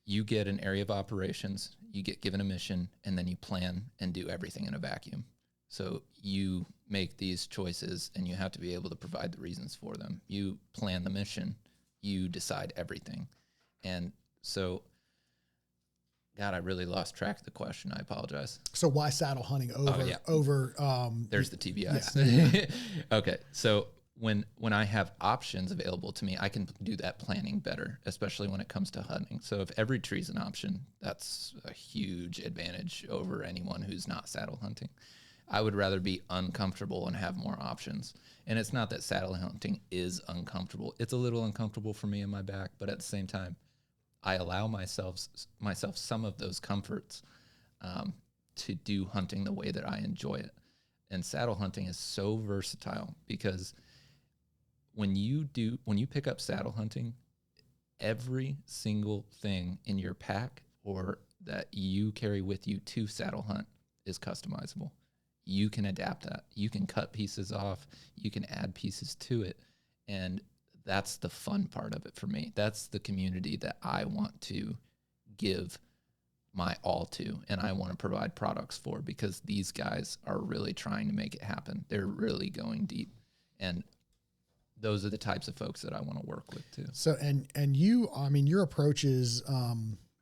You get an area of operations, you get given a mission, and then you plan and do everything in a vacuum. So you make these choices, and you have to be able to provide the reasons for them. You plan the mission, you decide everything. And so... God, I really lost track of the question. I apologize. So why saddle hunting over? There's the TBIs. Yeah. Okay, so when I have options available to me, I can do that planning better, especially when it comes to hunting. So if every tree's an option, that's a huge advantage over anyone who's not saddle hunting. I would rather be uncomfortable and have more options. And it's not that saddle hunting is uncomfortable. It's a little uncomfortable for me in my back, but at the same time, I allow myself some of those comforts to do hunting the way that I enjoy it. And saddle hunting is so versatile because when you pick up saddle hunting, every single thing in your pack or that you carry with you to saddle hunt is customizable. You can adapt that. You can cut pieces off. You can add pieces to it. And that's the fun part of it for me. That's the community that I want to give my all to, and I want to provide products for, because these guys are really trying to make it happen. They're really going deep. And those are the types of folks that I want to work with too. So, and you, I mean, your approach is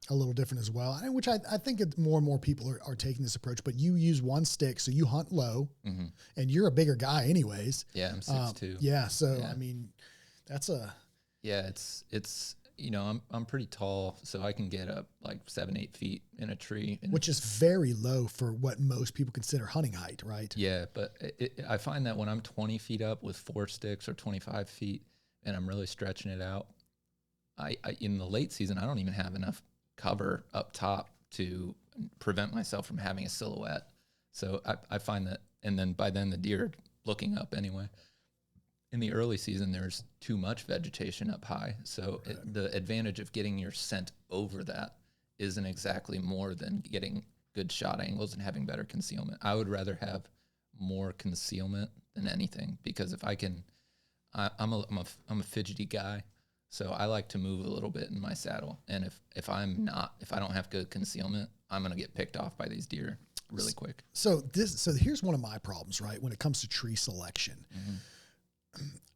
a little different as well, which I think more and more people are taking this approach, but you use one stick. So you hunt low, and you're a bigger guy anyways. Yeah, I'm 6'2". Yeah. So, I mean, that's it's, you know, I'm pretty tall, so I can get up like 7-8 feet in a tree. Which is very low for what most people consider hunting height, right? Yeah, but I find that when I'm 20 feet up with 4 sticks or 25 feet and I'm really stretching it out, I in the late season, I don't even have enough cover up top to prevent myself from having a silhouette. So I find that, and then by then the deer are looking up anyway. In the early season, there's too much vegetation up high. So the advantage of getting your scent over that isn't exactly more than getting good shot angles and having better concealment. I would rather have more concealment than anything, because if I can, I'm a fidgety guy. So I like to move a little bit in my saddle. And if I don't have good concealment, I'm going to get picked off by these deer really quick. So here's one of my problems, right? When it comes to tree selection,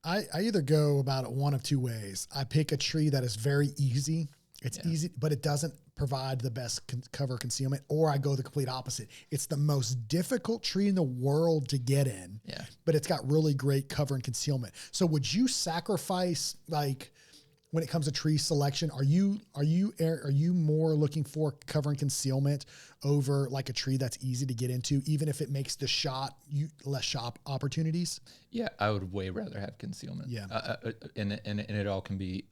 I either go about it one of two ways. I pick a tree that is very easy. It's easy, but it doesn't provide the best cover concealment, or I go the complete opposite. It's the most difficult tree in the world to get in, but it's got really great cover and concealment. So would you sacrifice, like, when it comes to tree selection, are you more looking for cover and concealment over like a tree that's easy to get into, even if it makes the shot less shot opportunities? Yeah, I would way rather have concealment. Yeah, and it all can be.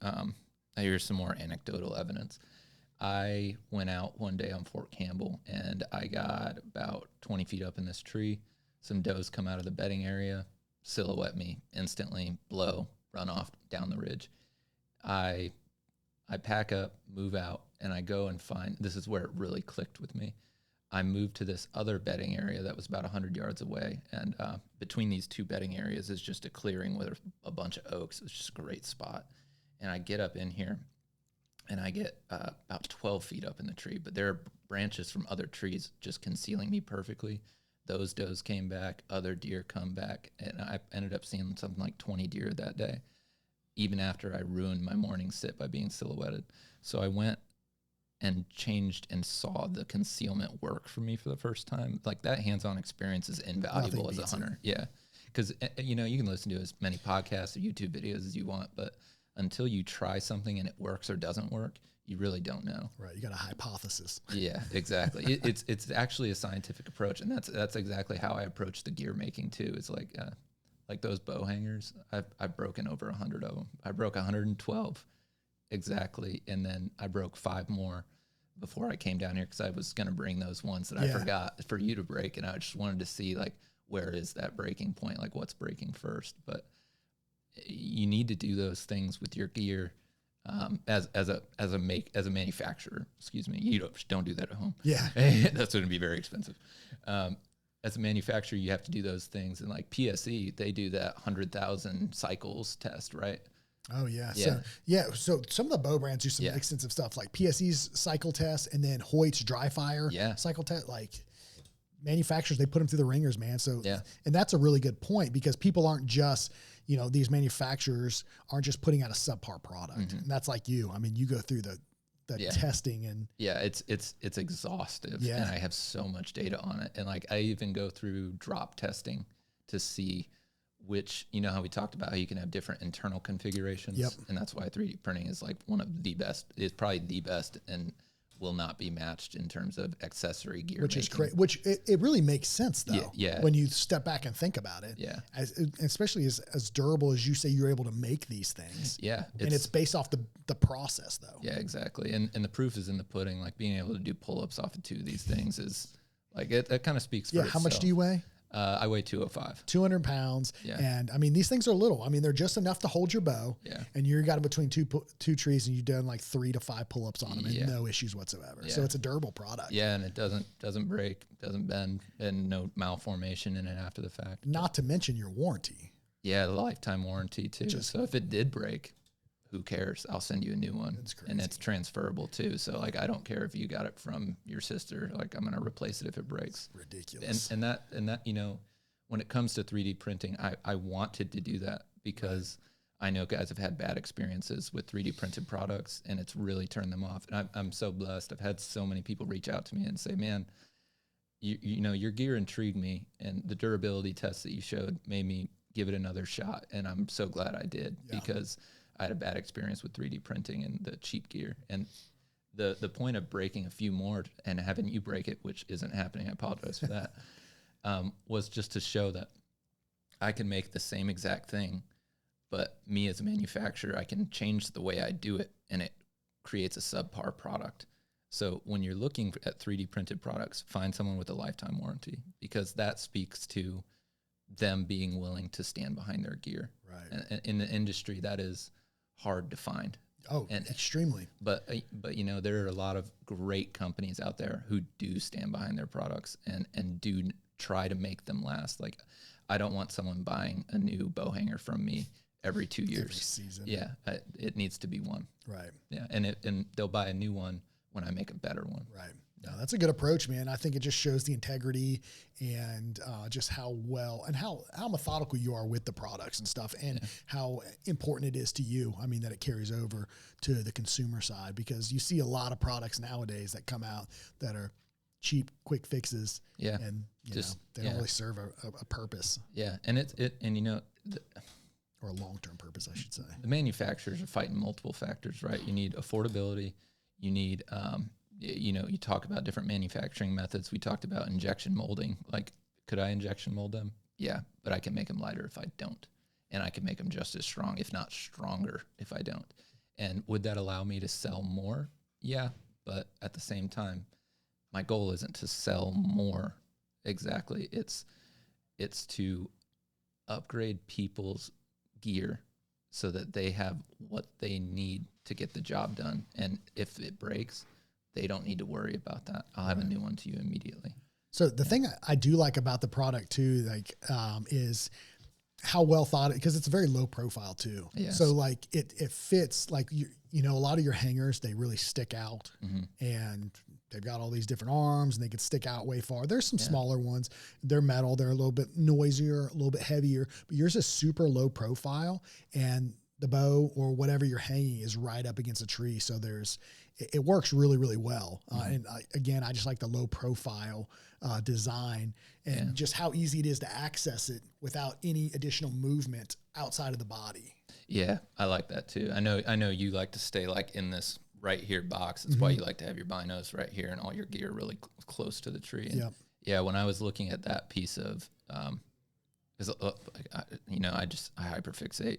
Here's some more anecdotal evidence. I went out one day on Fort Campbell, and I got about 20 feet up in this tree. Some does come out of the bedding area, silhouette me instantly, blow, run off down the ridge. I pack up, move out, and I go and find, this is where it really clicked with me. I moved to this other bedding area that was about 100 yards away, and between these two bedding areas is just a clearing with a bunch of oaks. It's just a great spot. And I get up in here, and I get about 12 feet up in the tree, but there are branches from other trees just concealing me perfectly. Those does came back, other deer come back, and I ended up seeing something like 20 deer that day, even after I ruined my morning sit by being silhouetted. So I went and changed and saw the concealment work for me for the first time. Like, that hands-on experience is invaluable as a hunter. Yeah, because you know, you can listen to as many podcasts or YouTube videos as you want, but until you try something and it works or doesn't work, you really don't know. Right, you got a hypothesis. Yeah, exactly. It's actually a scientific approach, and that's exactly how I approach the gear making too. It's like those bow hangers. I've broken over 100 of them. I broke 112 exactly, and then I broke 5 more before I came down here, because I was going to bring those ones that I forgot for you to break, and I just wanted to see, like, where is that breaking point, like what's breaking first. But you need to do those things with your gear as a manufacturer. Excuse me, you don't do that at home. Yeah, that's going to be very expensive. As a manufacturer, you have to do those things, and like PSE, they do that 100,000 cycles test, right? Oh yeah. So some of the bow brands do some extensive stuff, like PSE's cycle test, and then Hoyt's dry fire cycle test. Like, manufacturers, they put them through the ringers, man. So and that's a really good point, because people aren't just, you know, these manufacturers aren't just putting out a subpar product. And that's like you. I mean, you go through the testing, and it's exhaustive, and I have so much data on it. And like, I even go through drop testing to see which, you know how we talked about how you can have different internal configurations, and that's why 3D printing is like one of the best. It's probably the best, and will not be matched in terms of accessory gear, which is great. Which it really makes sense though. Yeah. When you step back and think about it. Yeah. Especially as durable as you say you're able to make these things. Yeah. And it's based off the process though. Yeah, exactly. And the proof is in the pudding. Like, being able to do pull-ups off of 2 of these things is like, that kind of speaks for itself. How much do you weigh? I weigh 205. 200 pounds. Yeah. And I mean, these things are little. I mean, they're just enough to hold your bow. Yeah. And you got them between two trees and you've done like 3 to 5 pull-ups on them and no issues whatsoever. Yeah. So it's a durable product. Yeah. And it doesn't break, doesn't bend, and no malformation in it after the fact. Not to mention your warranty. Yeah. The lifetime warranty too. So if it did break, who cares? I'll send you a new one. That's crazy. And it's transferable too. So like, I don't care if you got it from your sister, like I'm going to replace it if it breaks. It's ridiculous. And that, you know, when it comes to 3D printing, I wanted to do that because I know guys have had bad experiences with 3D printed products and it's really turned them off. And I'm so blessed. I've had so many people reach out to me and say, man, you know, your gear intrigued me and the durability test that you showed made me give it another shot. And I'm so glad I did because I had a bad experience with 3D printing and the cheap gear. And the point of breaking a few more and having you break it, which isn't happening, I apologize for that, was just to show that I can make the same exact thing, but me as a manufacturer, I can change the way I do it and it creates a subpar product. So when you're looking at 3D printed products, find someone with a lifetime warranty because that speaks to them being willing to stand behind their gear. Right. And in the industry, that is hard to find. Oh, and extremely. But you know, there are a lot of great companies out there who do stand behind their products and do try to make them last. Like, I don't want someone buying a new bow hanger from me every 2 years. Every season. Yeah, it needs to be one. Right. Yeah, and they'll buy a new one when I make a better one. Right. No, that's a good approach, man. I think it just shows the integrity and just how well and how methodical you are with the products and stuff and how important it is to you. I mean, that it carries over to the consumer side because you see a lot of products nowadays that come out that are cheap, quick fixes. Yeah. And you know, they don't really serve a purpose. Yeah. And and you know, or a long-term purpose, I should say. The manufacturers are fighting multiple factors, right? You need affordability. You need, you know, you talk about different manufacturing methods. We talked about injection molding. Like, could I injection mold them? Yeah, but I can make them lighter if I don't. And I can make them just as strong, if not stronger, if I don't. And would that allow me to sell more? Yeah, but at the same time, my goal isn't to sell more exactly. It's to upgrade people's gear so that they have what they need to get the job done. And if it breaks, they don't need to worry about that. I'll have a new one to you immediately. So the thing I do like about the product too, like, is how well thought, because it's very low profile too. Yes. So like it fits, like, you know, a lot of your hangers, they really stick out and they've got all these different arms and they could stick out way far. There's some smaller ones. They're metal. They're a little bit noisier, a little bit heavier, but yours is super low profile and the bow or whatever you're hanging is right up against a tree. So it works really, really well. And again, I just like the low profile design and just how easy it is to access it without any additional movement outside of the body. Yeah, I like that too. I know you like to stay like in this right here box. That's why you like to have your binos right here and all your gear really close to the tree. And yeah, when I was looking at that piece of, because you know, I hyperfixate.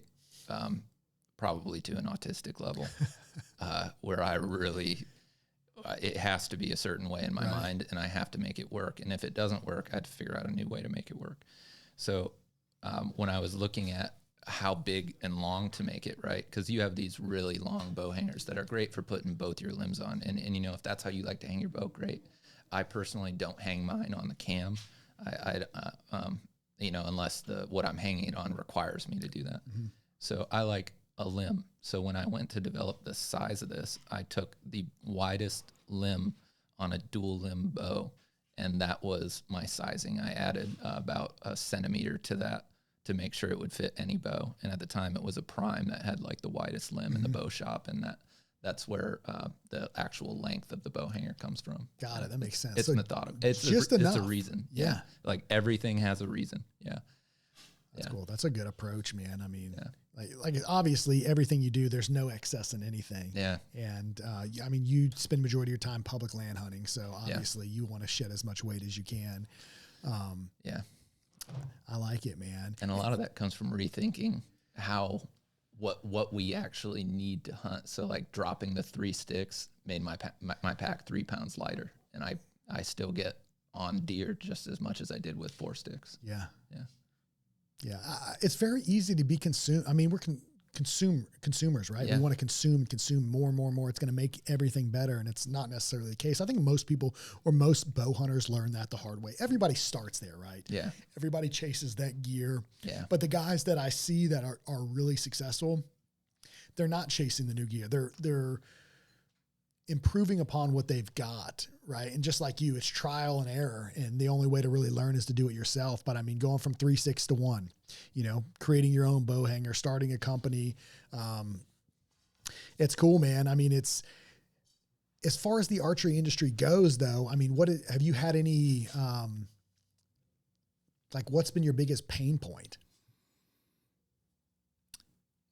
Probably to an autistic level, where I really, it has to be a certain way in my mind and I have to make it work. And if it doesn't work, I have to figure out a new way to make it work. So when I was looking at how big and long to make it, right? Because you have these really long bow hangers that are great for putting both your limbs on. And you know, if that's how you like to hang your bow, great. I personally don't hang mine on the cam. You know, unless what I'm hanging it on requires me to do that. So I like a limb. So when I went to develop the size of this, I took the widest limb on a dual limb bow, and that was my sizing. I added about a centimeter to that to make sure it would fit any bow. And at the time, it was a prime that had like the widest limb in the bow shop, and that's where the actual length of the bow hanger comes from. Got it. That makes sense. It's so methodical. It's just enough. It's a reason. Yeah. Like everything has a reason. Yeah. That's cool. That's a good approach, man. I mean, like obviously everything you do, there's no excess in anything. Yeah. And I mean, you spend majority of your time public land hunting, so obviously you want to shed as much weight as you can. I like it, man. And a lot of that comes from rethinking what we actually need to hunt. So like dropping the 3 sticks made my pack 3 pounds lighter, and I still get on deer just as much as I did with 4 sticks. Yeah. Yeah. Yeah. It's very easy to be consumed. I mean, we're consumers, right? Yeah. We want to consume more and more and more. It's going to make everything better. And it's not necessarily the case. I think most people or most bow hunters learn that the hard way. Everybody starts there, right? Yeah. Everybody chases that gear. Yeah. But the guys that I see that are really successful, they're not chasing the new gear. They're improving upon what they've got, right? And just like you, it's trial and error. And the only way to really learn is to do it yourself. But I mean, going from 3 sticks to 1, you know, creating your own bow hanger, starting a company. It's cool, man. I mean, it's, as far as the archery industry goes though, I mean, have you had any, like what's been your biggest pain point?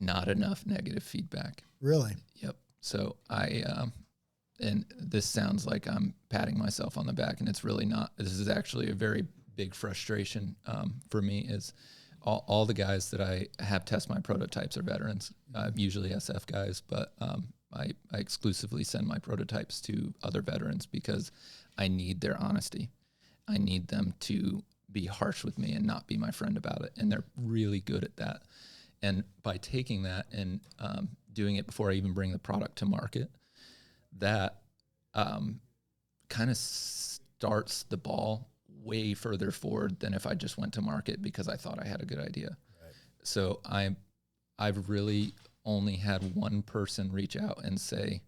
Not enough negative feedback. Really? Yep. So and this sounds like I'm patting myself on the back, and it's really not. This is actually a very big frustration for me. Is all the guys that I have test my prototypes are veterans, usually SF guys, but I exclusively send my prototypes to other veterans because I need their honesty. I need them to be harsh with me and not be my friend about it, and they're really good at that. And by taking that and doing it before I even bring the product to market, that kind of starts the ball way further forward than if I just went to market because I thought I had a good idea. Right. So I've really only had one person reach out and say,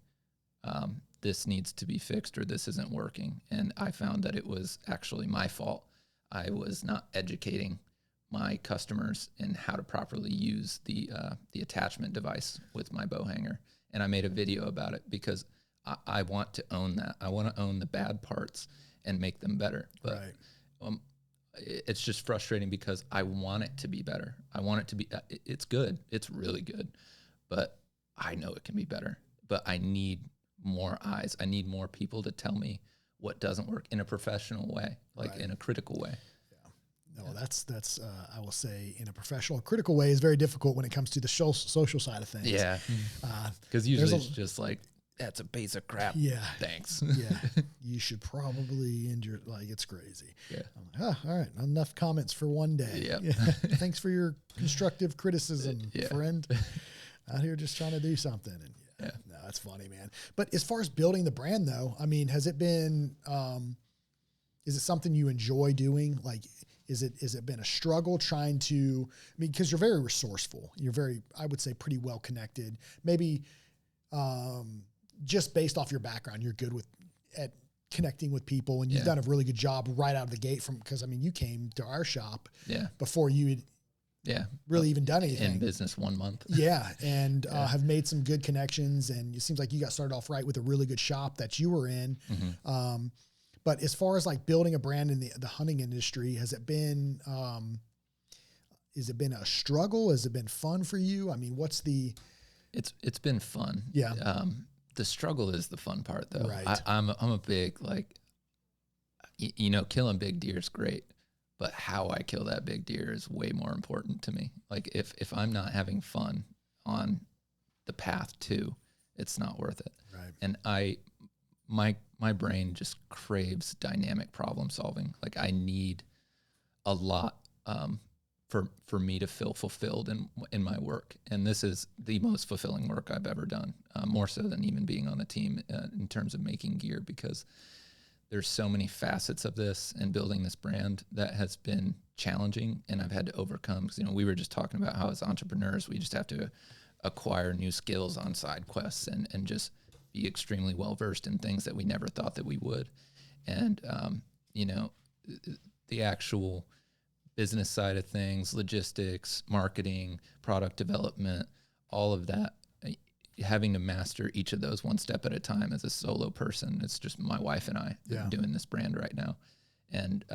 this needs to be fixed or this isn't working. And I found that it was actually my fault. I was not educating my customers in how to properly use the attachment device with my bow hanger. And I made a video about it because I want to own that. I want to own the bad parts and make them better. But it's just frustrating because I want it to be better. I want it to be, it's good. It's really good. But I know it can be better. But I need more eyes. I need more people to tell me what doesn't work in a professional way, like in a critical way. No, that's I will say in a professional, critical way is very difficult when it comes to the social side of things. Yeah. Because usually it's just like, that's a piece of crap. Yeah. Thanks. Yeah. You should probably end your, like, it's crazy. Yeah. I'm like, all right. Enough comments for one day. Yep. Yeah. Thanks for your constructive criticism, friend. Out here just trying to do something. And no, that's funny, man. But as far as building the brand though, I mean, has it been, is it something you enjoy doing? Like, is it been a struggle trying to, I mean, because you're very resourceful. You're very, I would say, pretty well connected. Maybe just based off your background, you're good at connecting with people, and you've done a really good job right out of the gate because, I mean, you came to our shop before you had really even done anything. In business 1 month. Yeah. And have made some good connections, and it seems like you got started off right with a really good shop that you were in. Mm-hmm. But as far as like building a brand in the hunting industry, has it been a struggle? Has it been fun for you? I mean, it's been fun. Yeah. The struggle is the fun part though. Right. I'm a big, like, killing big deer is great, but how I kill that big deer is way more important to me. Like if I'm not having fun on the path to, it's not worth it. Right. And my brain just craves dynamic problem solving. Like I need a lot for me to feel fulfilled in my work. And this is the most fulfilling work I've ever done, more so than even being on the team in terms of making gear, because there's so many facets of this and building this brand that has been challenging and I've had to overcome. Because, we were just talking about how as entrepreneurs, we just have to acquire new skills on side quests and just be extremely well-versed in things that we never thought that we would. And, the actual business side of things, logistics, marketing, product development, all of that, having to master each of those one step at a time as a solo person. It's just my wife and I that are doing this brand right now. And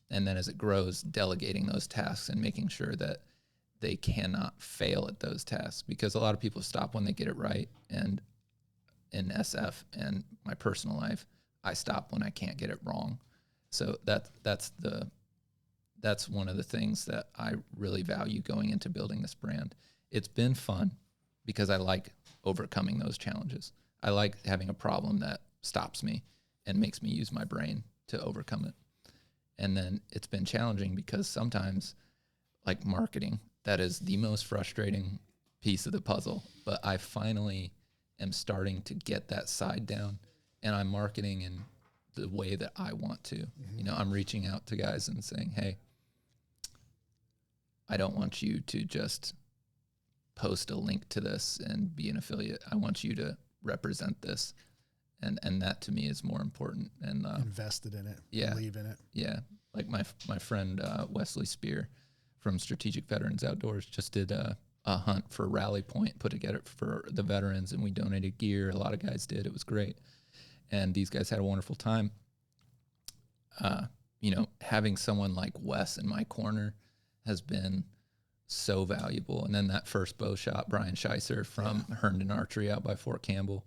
then as it grows, delegating those tasks and making sure that they cannot fail at those tasks, because a lot of people stop when they get it right. And in SF and my personal life, I stop when I can't get it wrong. So that's one of the things that I really value going into building this brand. It's been fun because I like overcoming those challenges. I like having a problem that stops me and makes me use my brain to overcome it. And then it's been challenging because sometimes, like marketing, that is the most frustrating piece of the puzzle. But I finally am starting to get that side down, and I'm marketing in the way that I want to. You know, I'm reaching out to guys and saying, hey, I don't want you to just post a link to this and be an affiliate. I want you to represent this. And that to me is more important. And invested in it, believe in it. Yeah. Like my friend Wesley Spear from Strategic Veterans Outdoors just did a hunt for Rally Point, put together for the veterans, and we donated gear. A lot of guys did. It was great. And these guys had a wonderful time. You know, having someone like Wes in my corner has been so valuable. And then that first bow shop, Brian Scheisser from Herndon Archery out by Fort Campbell,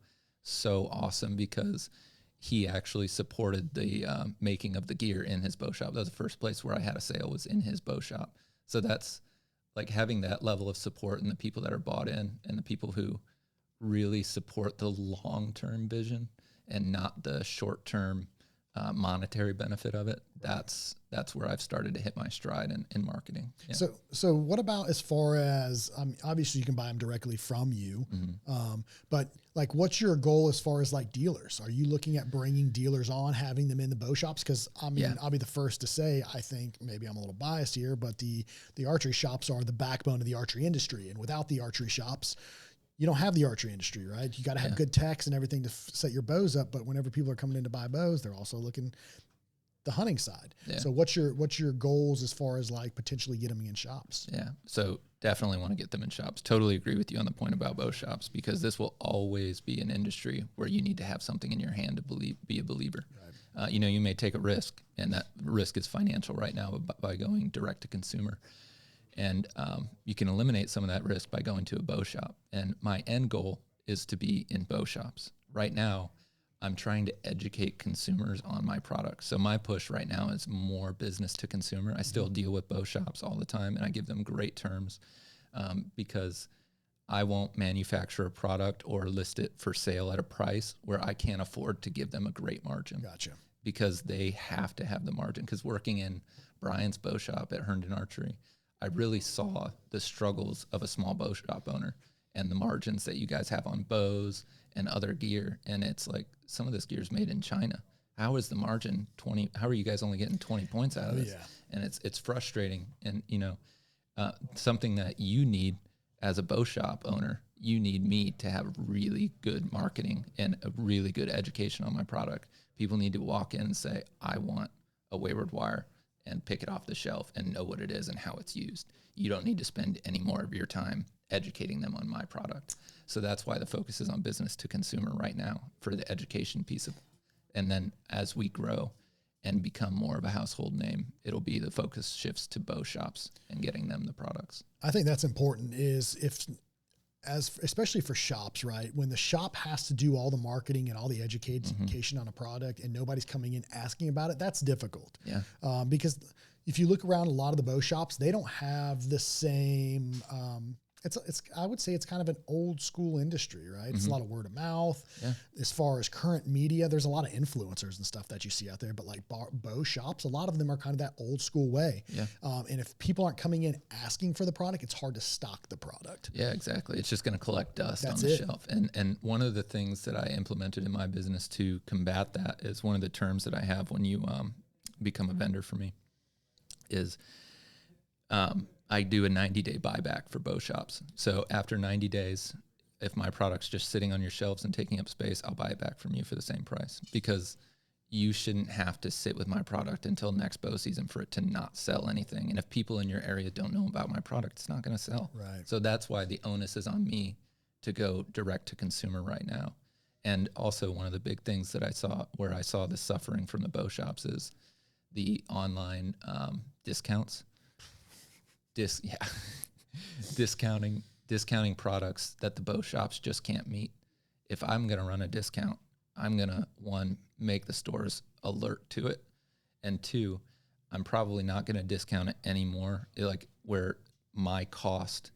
so awesome because he actually supported the making of the gear in his bow shop. That was the first place where I had a sale, was in his bow shop. So that's like having that level of support, and the people that are bought in and the people who really support the long-term vision and not the short-term monetary benefit of it. That's where I've started to hit my stride in marketing. Yeah. So what about as far as, obviously you can buy them directly from you, but like, what's your goal as far as like dealers? Are you looking at bringing dealers on, having them in the bow shops? Cause I mean, I'll be the first to say, I think maybe I'm a little biased here, but the archery shops are the backbone of the archery industry. And without the archery shops, you don't have the archery industry, right? You got to have good techs and everything to set your bows up. But whenever people are coming in to buy bows, they're also looking the hunting side. Yeah. So what's your goals as far as like potentially getting them in shops? Yeah. So definitely want to get them in shops. Totally agree with you on the point about bow shops, because this will always be an industry where you need to have something in your hand to be a believer. Right. You know, you may take a risk, and that risk is financial right now by going direct to consumer. And you can eliminate some of that risk by going to a bow shop. And my end goal is to be in bow shops. Right now, I'm trying to educate consumers on my products. So my push right now is more business to consumer. I still deal with bow shops all the time, and I give them great terms because I won't manufacture a product or list it for sale at a price where I can't afford to give them a great margin. Gotcha. Because they have to have the margin. Because working in Brian's bow shop at Herndon Archery, I really saw the struggles of a small bow shop owner and the margins that you guys have on bows and other gear. And it's like, some of this gear is made in China. How is the margin 20? How are you guys only getting 20 points out of this? Yeah. And it's frustrating. And, you know, something that you need as a bow shop owner, you need me to have really good marketing and a really good education on my product. People need to walk in and say, I want a Wayward wire, and pick it off the shelf and know what it is and how it's used. You don't need to spend any more of your time educating them on my product. So that's why the focus is on business to consumer right now for the education piece of, and then as we grow and become more of a household name, it'll be the focus shifts to bow shops and getting them the products. I think that's important, is especially for shops, right? When the shop has to do all the marketing and all the education on a product and nobody's coming in asking about it, that's difficult. Yeah. Because if you look around a lot of the bow shops, they don't have the same, I would say it's kind of an old school industry, right? It's a lot of word of mouth. Yeah. As far as current media, there's a lot of influencers and stuff that you see out there, but like bow shops, a lot of them are kind of that old school way. Yeah. And if people aren't coming in asking for the product, it's hard to stock the product. Yeah, exactly. It's just going to collect dust on the shelf. And one of the things that I implemented in my business to combat that is one of the terms that I have when you become a vendor for me is, I do a 90-day buyback for bow shops. So after 90 days, if my product's just sitting on your shelves and taking up space, I'll buy it back from you for the same price, because you shouldn't have to sit with my product until next bow season for it to not sell anything. And if people in your area don't know about my product, it's not going to sell. Right. So that's why the onus is on me to go direct to consumer right now. And also one of the big things that I saw the suffering from the bow shops is the online discounts. Discounting products that the bow shops just can't meet. If I'm going to run a discount, I'm going to, one, make the stores alert to it, and two, I'm probably not going to discount it anymore, like where my cost,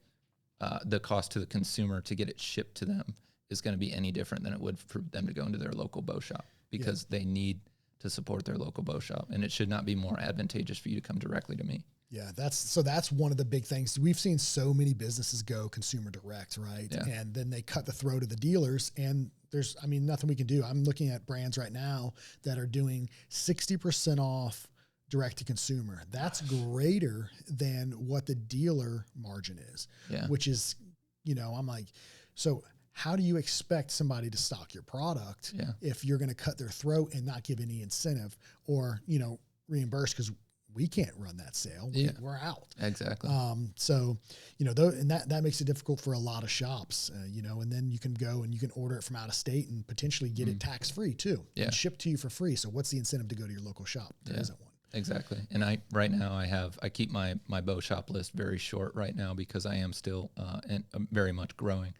the cost to the consumer to get it shipped to them is going to be any different than it would for them to go into their local bow shop, because they need to support their local bow shop. And it should not be more advantageous for you to come directly to me. Yeah, that's one of the big things. We've seen so many businesses go consumer direct, right? Yeah. And then they cut the throat of the dealers, and there's, I mean, nothing we can do. I'm looking at brands right now that are doing 60% off direct to consumer. That's greater than what the dealer margin is, which is, you know, I'm like, so how do you expect somebody to stock your product if you're going to cut their throat and not give any incentive or, you know, reimburse because we can't run that sale. We're out. Exactly. So, you know, and that makes it difficult for a lot of shops, you know, and then you can go and you can order it from out of state and potentially get it tax free too and shipped to you for free. So what's the incentive to go to your local shop? There isn't one. Exactly. And right now I keep my bow shop list very short right now because I am still and very much growing,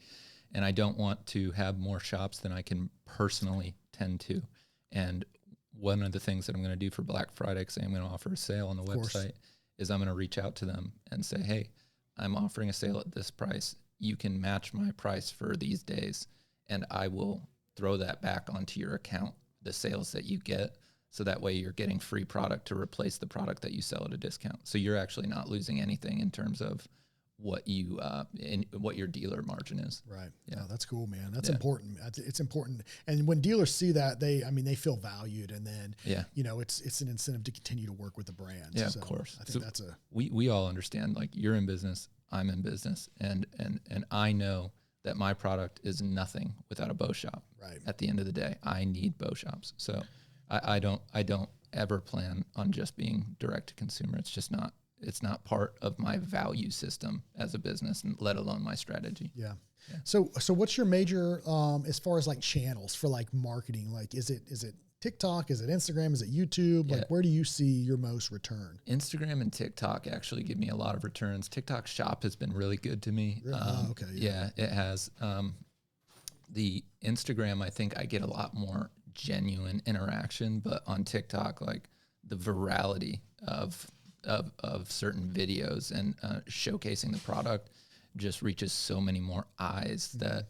and I don't want to have more shops than I can personally tend to. And one of the things that I'm going to do for Black Friday, because I'm going to offer a sale on the website, is I'm going to reach out to them and say, hey, I'm offering a sale at this price. You can match my price for these days, and I will throw that back onto your account, the sales that you get. So that way you're getting free product to replace the product that you sell at a discount. So you're actually not losing anything in terms of what you what your dealer margin is. Right. Yeah, that's cool, man. That's important. It's important. And when dealers see that, they feel valued, and then you know, it's an incentive to continue to work with the brand. Yeah, so of course. I think that's we all understand, like, you're in business, I'm in business, and I know that my product is nothing without a bow shop. Right. At the end of the day, I need bow shops. So I don't ever plan on just being direct to consumer. It's not part of my value system as a business, and let alone my strategy. Yeah. So what's your major, as far as like channels for like marketing? Like, is it TikTok? Is it Instagram? Is it YouTube? Like, where do you see your most return? Instagram and TikTok actually give me a lot of returns. TikTok Shop has been really good to me. Okay. Yeah, it has. The Instagram, I think I get a lot more genuine interaction, but on TikTok, like, the virality of certain videos and showcasing the product just reaches so many more eyes that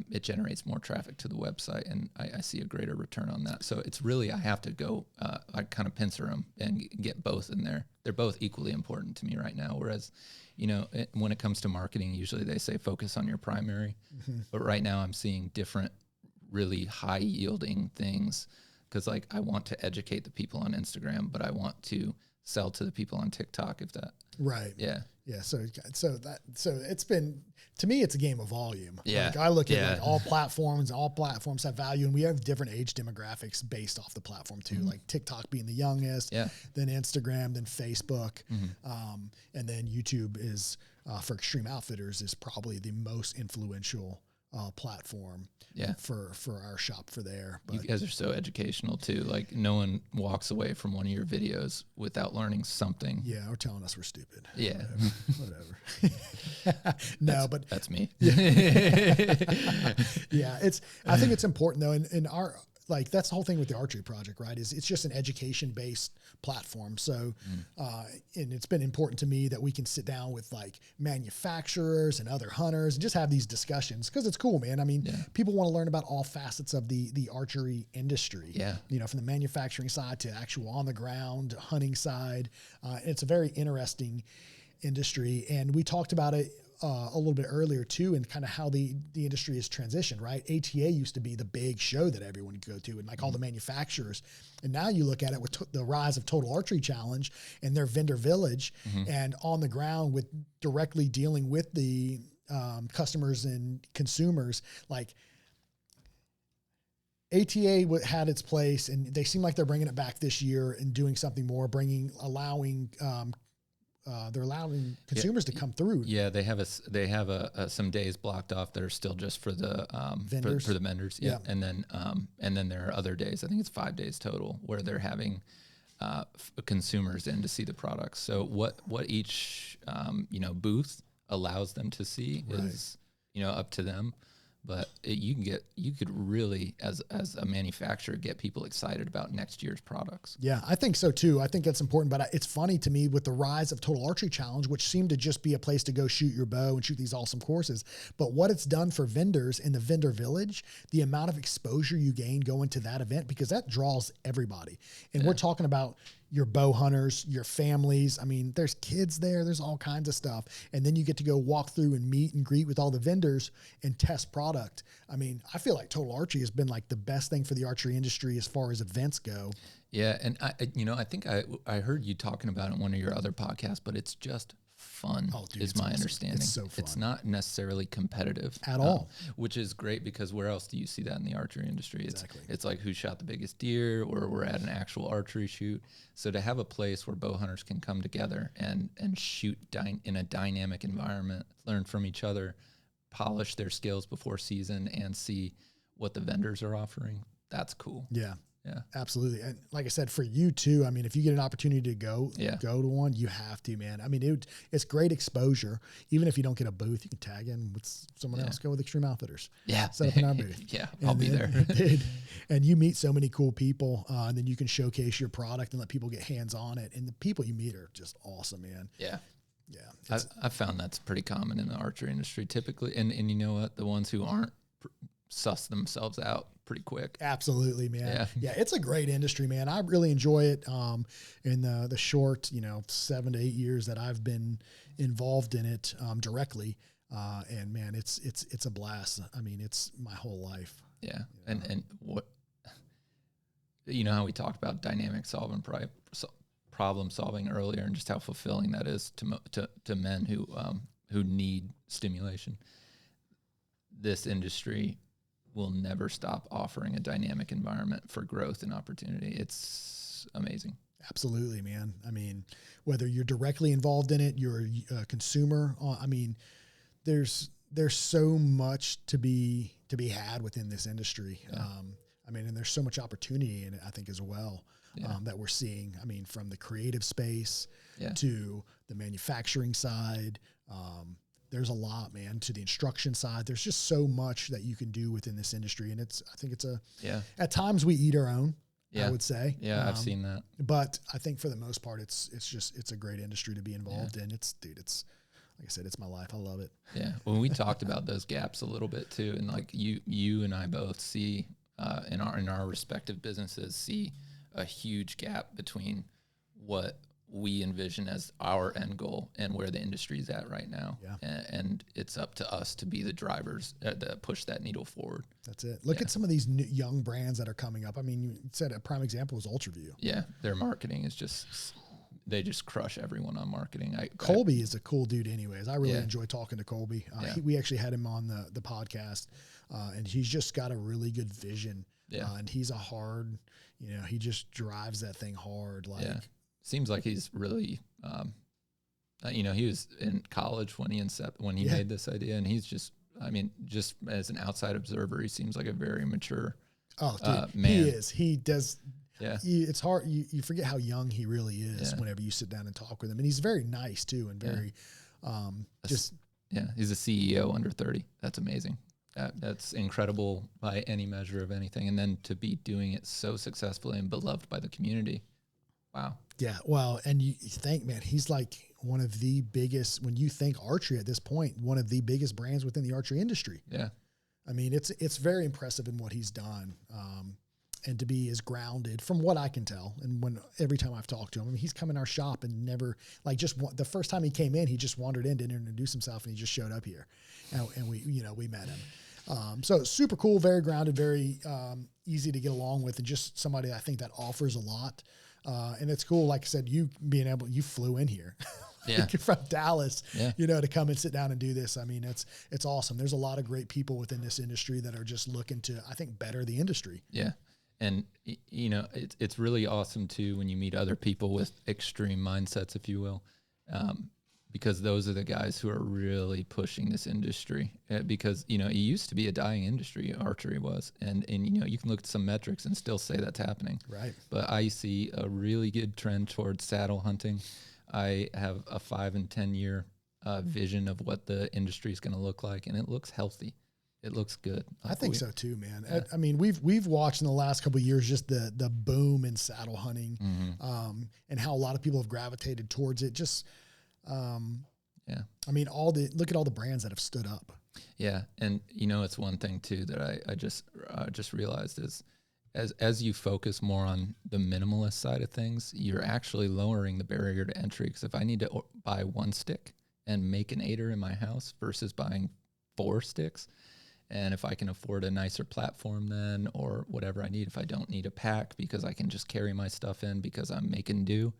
it generates more traffic to the website, and I see a greater return on that. So it's really, I have to go, I kind of pincer them and get both in there. They're both equally important to me right now. Whereas, you know, when it comes to marketing, usually they say focus on your primary, but right now I'm seeing different, really high yielding things, because, like, I want to educate the people on Instagram, but I want to sell to the people on TikTok, if that. Right. Yeah. Yeah. So it's been, to me, it's a game of volume. Yeah. Like, I look at like all platforms have value, and we have different age demographics based off the platform too. Like TikTok being the youngest, then Instagram, then Facebook, and then YouTube is, for extreme outfitters, is probably the most influential platform for our shop for there. But you guys are so educational too. Like, no one walks away from one of your videos without learning something. Yeah, or telling us we're stupid. Yeah. Whatever. No, but that's me. Yeah. I think it's important though. In our, like, that's the whole thing with the Archery Project, right? Is it's just an education-based platform. So, and it's been important to me that we can sit down with like manufacturers and other hunters and just have these discussions, because it's cool, man. I mean, people want to learn about all facets of the archery industry. Yeah. You know, from the manufacturing side to actual on the ground hunting side. It's a very interesting industry, and we talked about it a little bit earlier too, and kind of how the industry has transitioned, right? ATA used to be the big show that everyone could go to, and like all the manufacturers. And now you look at it with the rise of Total Archery Challenge and their vendor village, and on the ground with directly dealing with the customers and consumers. Like, ATA had its place, and they seem like they're bringing it back this year and doing something more, allowing they're allowing consumers to come through. Yeah, they have some days blocked off that are still just for the vendors. For the vendors. Yeah. And then there are other days, I think it's 5 days total, where they're having consumers in to see the products. So what each booth allows them to see is, up to them. but you could really, as a manufacturer, get people excited about next year's products. Yeah, I think so too. I think that's important, but it's funny to me with the rise of Total Archery Challenge, which seemed to just be a place to go shoot your bow and shoot these awesome courses. But what it's done for vendors in the vendor village, the amount of exposure you gain going to that event, because that draws everybody. And we're talking about your bow hunters, your families. I mean, there's kids there, there's all kinds of stuff. And then you get to go walk through and meet and greet with all the vendors and test product. I mean, I feel like Total Archery has been like the best thing for the archery industry as far as events go. Yeah. And I think I heard you talking about it in one of your other podcasts, but it's just fun, is my understanding. It's so fun. It's not necessarily competitive at all, which is great, because where else do you see that in the archery industry? Exactly. It's like who shot the biggest deer, or we're at an actual archery shoot. So to have a place where bow hunters can come together and shoot in a dynamic environment, learn from each other, polish their skills before season, and see what the vendors are offering, that's cool. Yeah. Yeah, absolutely. And like I said, for you too, I mean, if you get an opportunity to go to one, you have to, man. I mean, it's great exposure. Even if you don't get a booth, you can tag in with someone else, go with Extreme Outfitters. Yeah. Set up in our booth. Yeah, I'll be there. Dude, and you meet so many cool people, and then you can showcase your product and let people get hands on it. And the people you meet are just awesome, man. Yeah. Yeah. I've found that's pretty common in the archery industry typically. And you know what? The ones who aren't suss themselves out pretty quick. Absolutely, man. Yeah, it's a great industry, man. I really enjoy it. In the short, 7 to 8 years that I've been involved in it directly, and man, it's a blast. I mean, it's my whole life. Yeah, and what how we talked about dynamic problem solving earlier, and just how fulfilling that is to men who need stimulation. This industry will never stop offering a dynamic environment for growth and opportunity. It's amazing. Absolutely, man. I mean, whether you're directly involved in it, you're a consumer. I mean, there's so much to be had within this industry. Yeah. I mean, and there's so much opportunity in it, I think, as well, that we're seeing. I mean, from the creative space to the manufacturing side, there's a lot, man, to the instruction side. There's just so much that you can do within this industry. And I think at times we eat our own, I would say. Yeah, I've seen that. But I think for the most part, it's a great industry to be involved in. It's like I said, it's my life. I love it. Yeah. When we talked about those gaps a little bit too, and like you and I both see in our respective businesses, see a huge gap between what we envision as our end goal and where the industry is at right now. Yeah. And it's up to us to be the drivers that push that needle forward. That's it. Look at some of these new, young brands that are coming up. I mean, you said a prime example was UltraView. Yeah. Their marketing is they just crush everyone on marketing. Colby is a cool dude anyways. I really enjoy talking to Colby. We actually had him on the podcast, and he's just got a really good vision. Yeah. And he's a hard, he just drives that thing hard. Seems like he's really, he was in college when he made this idea, and he's just as an outside observer, he seems like a very mature man. He is. He does. Yeah. It's hard. You forget how young he really is whenever you sit down and talk with him, and he's very nice too, and very he's a CEO under 30. That's amazing. That's incredible by any measure of anything, and then to be doing it so successfully and beloved by the community. Wow. Yeah. Well, and you think, man, he's like one of the biggest, when you think archery at this point, one of the biggest brands within the archery industry. Yeah. I mean, it's very impressive in what he's done. And to be as grounded from what I can tell. And every time I've talked to him, I mean, he's come in our shop and never the first time he came in, he just wandered in, didn't introduce himself, and he just showed up here and we met him. So super cool, very grounded, very easy to get along with, and just somebody I think that offers a lot. And it's cool, like I said, you flew in here from Dallas, to come and sit down and do this. I mean, it's awesome. There's a lot of great people within this industry that are just looking to, I think, better the industry. Yeah. And, it's really awesome too when you meet other people with extreme mindsets, if you will, because those are the guys who are really pushing this industry. Because, it used to be a dying industry, archery was. And you can look at some metrics and still say that's happening. Right. But I see a really good trend towards saddle hunting. I have a 5 and 10 year vision of what the industry is going to look like, and it looks healthy. it looks good. I think so too, man. Yeah. I mean, we've watched in the last couple of years just the boom in saddle hunting, and how a lot of people have gravitated towards it. Just, yeah. I mean, look at all the brands that have stood up. Yeah, and it's one thing too that I just realized is, as you focus more on the minimalist side of things, you're actually lowering the barrier to entry. Because if I need to buy one stick and make an 8er in my house versus buying 4 sticks, and if I can afford a nicer platform then, or whatever I need, if I don't need a pack because I can just carry my stuff in because I'm making do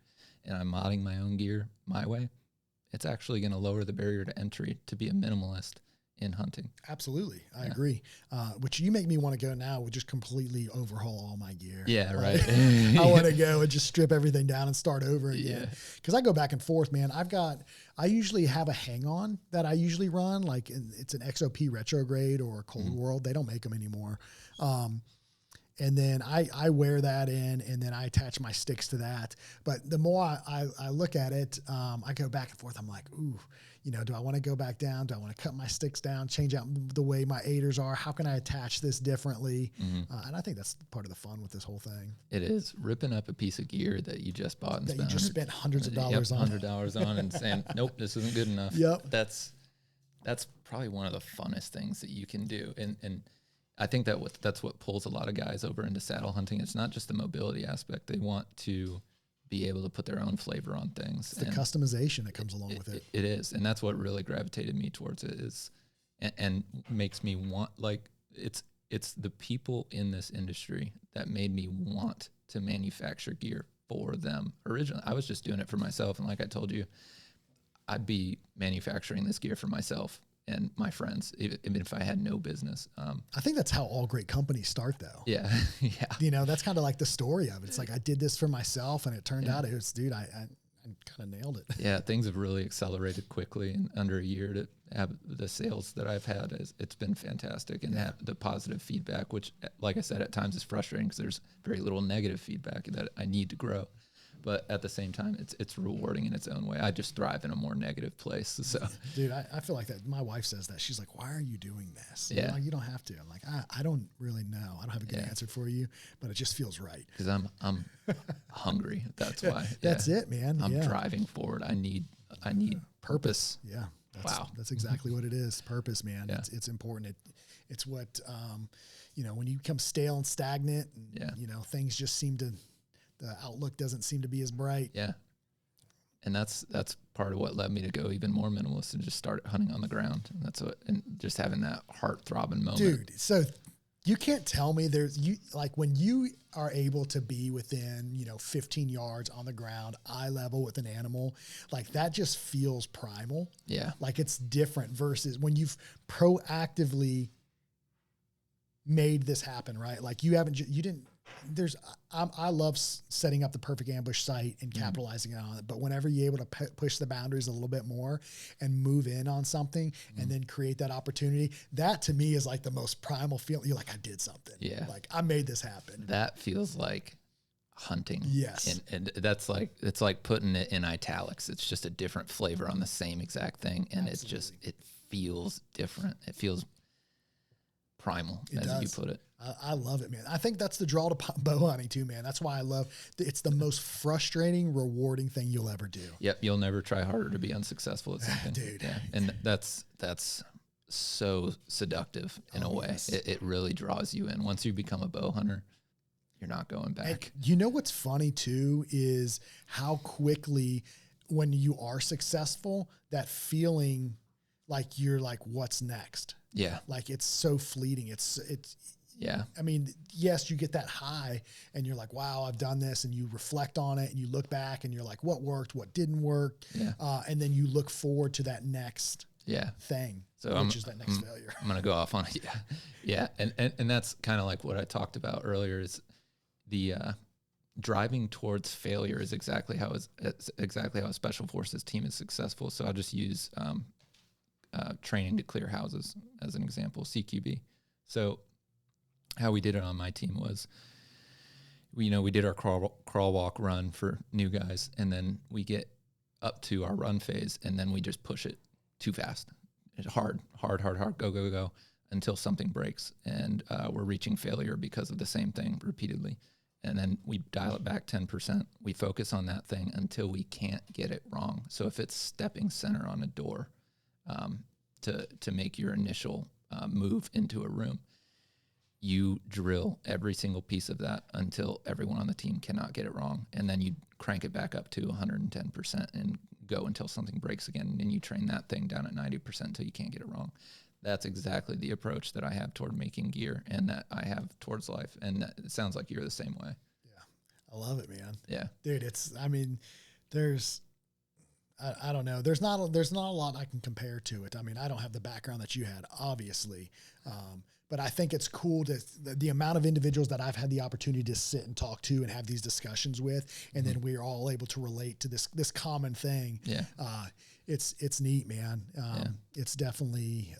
and I'm modding my own gear my way, it's actually going to lower the barrier to entry to be a minimalist in hunting. Absolutely. I agree. Which you make me want to go now with just completely overhaul all my gear. Yeah, right. I want to go and just strip everything down and start over again. Because I go back and forth, man. I usually have a hang-on that I usually run. Like it's an XOP retrograde or a Cold World. They don't make them anymore. And then I wear that in, and then I attach my sticks to that. But the more I look at it, I go back and forth. I'm like, ooh, do I want to go back down? Do I want to cut my sticks down, change out the way my 8ers are? How can I attach this differently? And I think that's part of the fun with this whole thing. It is ripping up a piece of gear that you just bought and you just spent hundreds of dollars on. $100 on and saying, nope, this isn't good enough. Yep. That's probably one of the funnest things that you can do. And I think that's what pulls a lot of guys over into saddle hunting. It's not just the mobility aspect. They want to be able to put their own flavor on things. It's the customization that comes along with it. It is. And that's what really gravitated me towards it and makes me want, like, it's the people in this industry that made me want to manufacture gear for them. Originally, I was just doing it for myself. And like I told you, I'd be manufacturing this gear for myself and my friends, even if I had no business. I think that's how all great companies start, though. Yeah, yeah. That's kind of like the story of it. It's like I did this for myself, and it turned out it was, dude, I kind of nailed it. Yeah, things have really accelerated quickly. In under a year to have the sales that I've had, it's been fantastic, and have the positive feedback, which, like I said, at times is frustrating because there's very little negative feedback that I need to grow. But at the same time, it's rewarding in its own way. I just thrive in a more negative place. So, dude, I feel like that. My wife says that. She's like, "Why are you doing this?" Yeah, you don't have to. I'm like, I don't really know. I don't have a good answer for you, but it just feels right. Because I'm hungry. That's why. That's it, man. I'm driving forward. I need purpose. Yeah. That's exactly what it is. Purpose, man. Yeah. It's important. It's what when you become stale and stagnant, and, things just seem to. The outlook doesn't seem to be as bright. Yeah. And that's part of what led me to go even more minimalist and just start hunting on the ground. And and just having that heart throbbing moment. Dude, so you can't tell me when you are able to be within, 15 yards on the ground, eye level with an animal, like that just feels primal. Yeah. Like it's different versus when you've proactively made this happen, right? Like I love setting up the perfect ambush site and capitalizing on it. But whenever you're able to push the boundaries a little bit more and move in on something and then create that opportunity, that to me is like the most primal feeling. You're like, I did something. Yeah. Like I made this happen. That feels like hunting. Yes. And it's like putting it in italics. It's just a different flavor on the same exact thing. And Absolutely. it feels different. It feels primal, you put it. I love it, man. I think that's the draw to bow hunting too, man. That's why I love it's the most frustrating, rewarding thing you'll ever do. Yep. You'll never try harder to be unsuccessful at something. Dude. Yeah. And that's so seductive in a way. Yes. It really draws you in. Once you become a bow hunter, you're not going back. And you know what's funny too is how quickly when you are successful, that feeling like you're like, what's next? Yeah. Like it's so fleeting. It's yeah. I mean, yes, you get that high and you're like, wow, I've done this. And you reflect on it and you look back and you're like, what worked, what didn't work. Yeah. And then you look forward to that next thing, which is that next failure. I'm going to go off on it. Yeah. Yeah. And that's kind of like what I talked about earlier is the driving towards failure is exactly how a special forces team is successful. So I'll just use training to clear houses as an example, CQB. So how we did it on my team was, we did our crawl, walk, run for new guys, and then we get up to our run phase, and then we just push it too fast. It's hard, go. until something breaks and we're reaching failure because of the same thing repeatedly. And then we dial it back 10%. We focus on that thing until we can't get it wrong. So if it's stepping center on a door to make your initial move into a room, you drill every single piece of that until everyone on the team cannot get it wrong. And then you crank it back up to 110% and go until something breaks again. And you train that thing down at 90% until you can't get it wrong. That's exactly the approach that I have toward making gear and that I have towards life. And it sounds like you're the same way. Yeah. I love it, man. Yeah. Dude, I don't know. There's not a lot I can compare to it. I mean, I don't have the background that you had, obviously. But I think it's cool the amount of individuals that I've had the opportunity to sit and talk to and have these discussions with, and then we're all able to relate to this common thing. Yeah. It's neat, man. It's definitely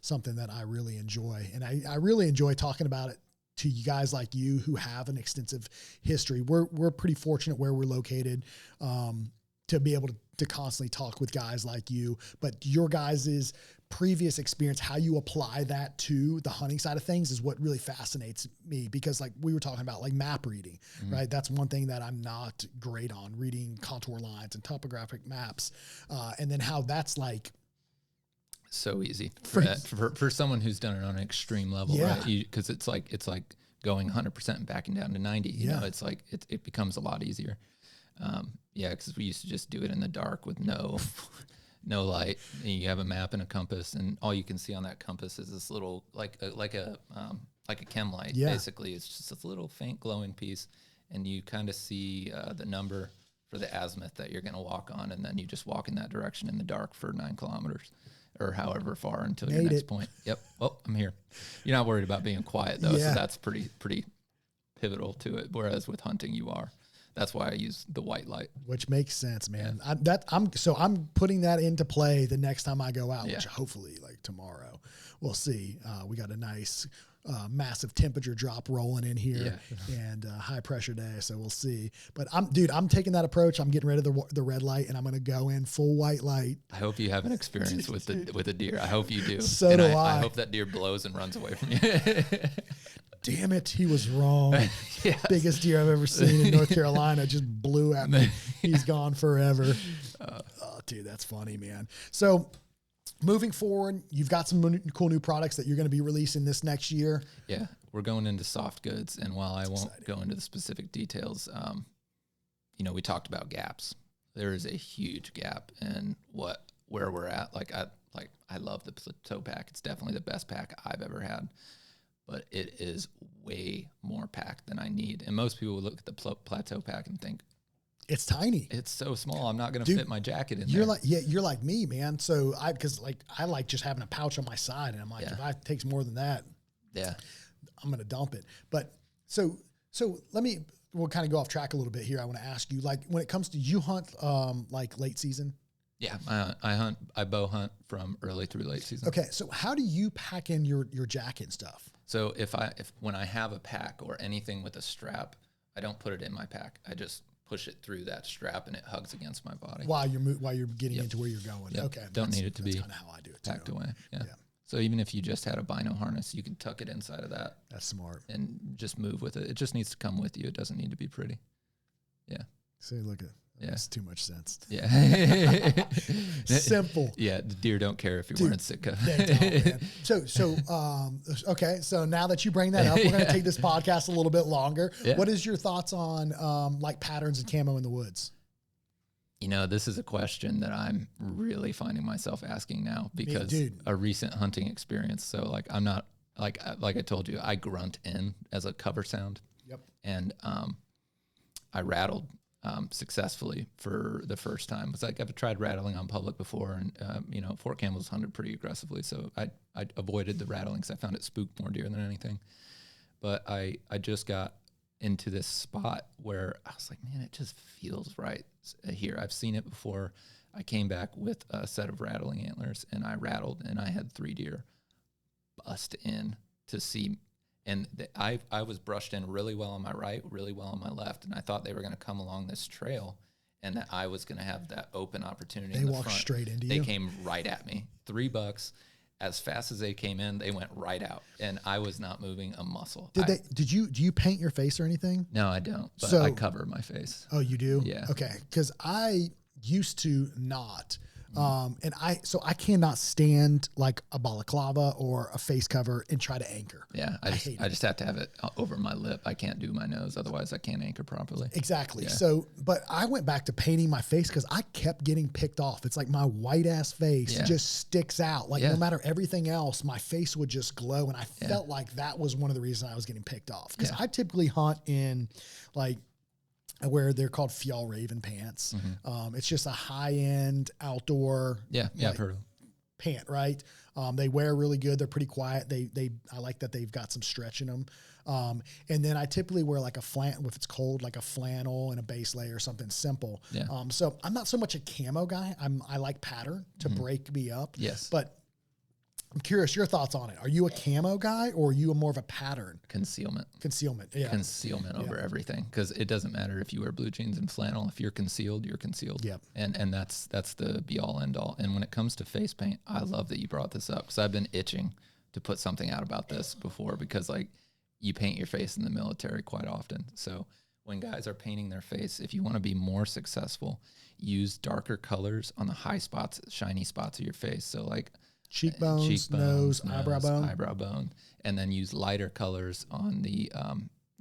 something that I really enjoy. And I really enjoy talking about it to you guys like you who have an extensive history. We're pretty fortunate where we're located to be able to constantly talk with guys like you, but your guys' previous experience, how you apply that to the hunting side of things is what really fascinates me, because like we were talking about, like map reading, right? That's one thing that I'm not great on, reading contour lines and topographic maps. And then how that's like so easy for someone who's done it on an extreme level, right? Cause it's like going 100% and backing down to 90, you know, it's like, it becomes a lot easier. Cause we used to just do it in the dark with no light. And you have a map and a compass, and all you can see on that compass is this little, like a chem light. Basically, it's just this little faint glowing piece, and you kind of see the number for the azimuth that you're going to walk on, and then you just walk in that direction in the dark for 9 kilometers or however far until your next point. Yep. Well, I'm here. You're not worried about being quiet though, so that's pretty pivotal to it. Whereas with hunting, you are. That's why I use the white light, which makes sense, man. I'm putting that into play the next time I go out, which hopefully like tomorrow. We'll see. We got a nice massive temperature drop rolling in here and high pressure day, so we'll see. But I'm taking that approach. I'm getting rid of the red light, and I'm going to go in full white light. I hope you have an experience with a deer. I hope you do. So do I. I hope that deer blows and runs away from you. Damn it, he was wrong. Biggest deer I've ever seen in North Carolina just blew at me. He's gone forever. Oh, dude, that's funny, man. So moving forward, you've got some cool new products that you're going to be releasing this next year. Yeah, we're going into soft goods, and while I won't go into the specific details, we talked about gaps. There is a huge gap in where we're at. I love the plateau pack. It's definitely the best pack I've ever had. But it is way more packed than I need. And most people would look at the plateau pack and think, it's tiny. It's so small. I'm not going to fit my jacket in you're there. You're like me, man. So I like just having a pouch on my side, and I'm like, if it takes more than that, I'm going to dump it. But so we'll kind of go off track a little bit here. I want to ask you, like, when it comes to you hunt, like late season. Yeah, I bow hunt from early through late season. Okay, so how do you pack in your jacket and stuff? So when I have a pack or anything with a strap, I don't put it in my pack. I just push it through that strap and it hugs against my body while you're getting into where you're going. Yep. Okay, don't need it to be kind of how I do it packed too. away. Yeah. So even if you just had a bino harness, you can tuck it inside of that. That's smart. And just move with it. It just needs to come with you. It doesn't need to be pretty. Yeah. See, look at. Makes too much sense. Yeah. Simple. Yeah. The deer don't care if you're wearing Sitka. Okay. So now that you bring that up, we're going to take this podcast a little bit longer. Yeah. What is your thoughts on like patterns and camo in the woods? This is a question that I'm really finding myself asking now because a recent hunting experience. So like, I'm not like I told you, I grunt in as a cover sound. Yep. And, I rattled successfully for the first time. It's like I've tried rattling on public before, and Fort Campbell's hunted pretty aggressively, so I avoided the rattling because I found it spooked more deer than anything. But I just got into this spot where I was like, man, it just feels right here. I've seen it before. I came back with a set of rattling antlers, and I rattled, and I had 3 deer bust in to see. And I was brushed in really well on my right, really well on my left, and I thought they were going to come along this trail and that I was going to have that open opportunity. They walked straight into you? They came right at me. 3 bucks, as fast as they came in, they went right out, and I was not moving a muscle. Do you paint your face or anything? No, I don't. But I cover my face. Oh, you do? Yeah. Okay, because I used to not. And I cannot stand like a balaclava or a face cover and try to anchor. Yeah. I just have to have it over my lip. I can't do my nose. Otherwise I can't anchor properly. Exactly. Yeah. So, but I went back to painting my face because I kept getting picked off. It's like my white ass face just sticks out. Like no matter everything else, my face would just glow. And I felt like that was one of the reasons I was getting picked off. Because I typically hunt in like, where they're called Fjallraven pants. It's just a high-end outdoor I've heard of them. Pant, right? They wear really good. They're pretty quiet. I like that they've got some stretch in them. And then I typically wear like a flannel, if it's cold, like a flannel and a base layer, something simple. Yeah. So I'm not so much a camo guy. I like pattern to break me up. Yes. But I'm curious your thoughts on it. Are you a camo guy or are you more of a pattern? Concealment. Yeah. Concealment over everything, because it doesn't matter if you wear blue jeans and flannel. If you're concealed, you're concealed. Yep. And that's the be all end all. And when it comes to face paint, I love that you brought this up, because I've been itching to put something out about this before, because like you paint your face in the military quite often. So when guys are painting their face, if you want to be more successful, use darker colors on the high spots, shiny spots of your face. So like cheekbones, nose, eyebrow bone, and then use lighter colors on the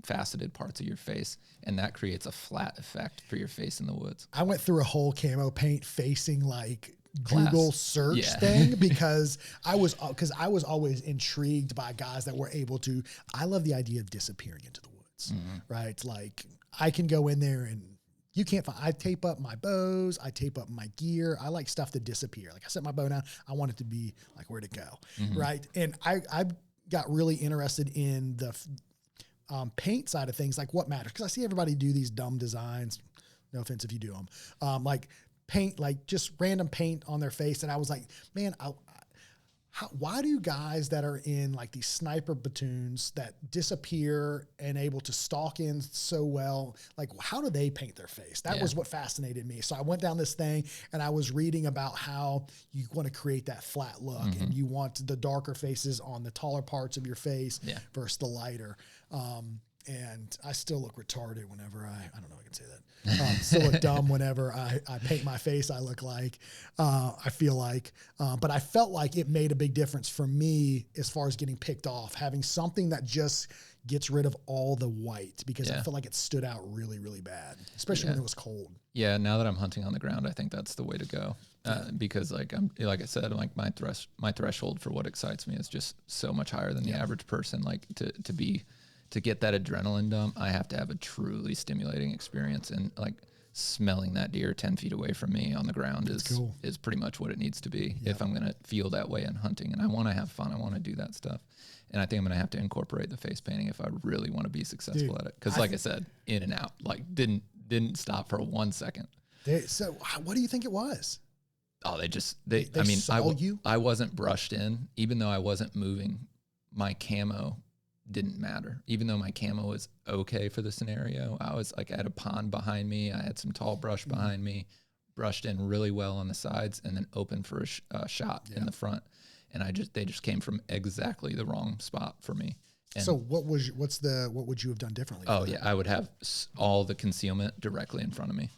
faceted parts of your face, and that creates a flat effect for your face in the woods. I went through a whole camo paint facing like Google search thing because I was always intrigued by guys that were able to. I love the idea of disappearing into the woods, right? Like I can go in there and you can't find. I tape up my bows. I tape up my gear. I like stuff to disappear. Like I set my bow down. I want it to be like where'd it go, right? And I got really interested in the paint side of things, like what matters, because I see everybody do these dumb designs. No offense if you do them, like paint, like just random paint on their face, and I was like, man, why do guys that are in like these sniper platoons that disappear and able to stalk in so well, like how do they paint their face? That was what fascinated me. So I went down this thing and I was reading about how you want to create that flat look and you want the darker faces on the taller parts of your face versus the lighter. And I still look retarded whenever I don't know if I can say that. Still look dumb whenever I paint my face. I look like, I feel like, but I felt like it made a big difference for me as far as getting picked off, having something that just gets rid of all the white, because I felt like it stood out really, really bad, especially when it was cold. Yeah. Now that I'm hunting on the ground, I think that's the way to go. Because like I said, like my threshold for what excites me is just so much higher than the average person. Like to get that adrenaline dump, I have to have a truly stimulating experience, and like smelling that deer 10 feet away from me on the ground is pretty much what it needs to be if I'm going to feel that way in hunting. And I want to have fun. I want to do that stuff. And I think I'm going to have to incorporate the face painting if I really want to be successful at it. Because like I said, in and out, like didn't stop for 1 second. So what do you think it was? Oh, I wasn't brushed in, even though I wasn't moving. My camo didn't matter. Even though my camo was okay for the scenario, I was like, I had a pond behind me. I had some tall brush behind me, brushed in really well on the sides, and then open for a shot in the front. And they just came from exactly the wrong spot for me. And so what would you have done differently? Oh yeah, I would have all the concealment directly in front of me.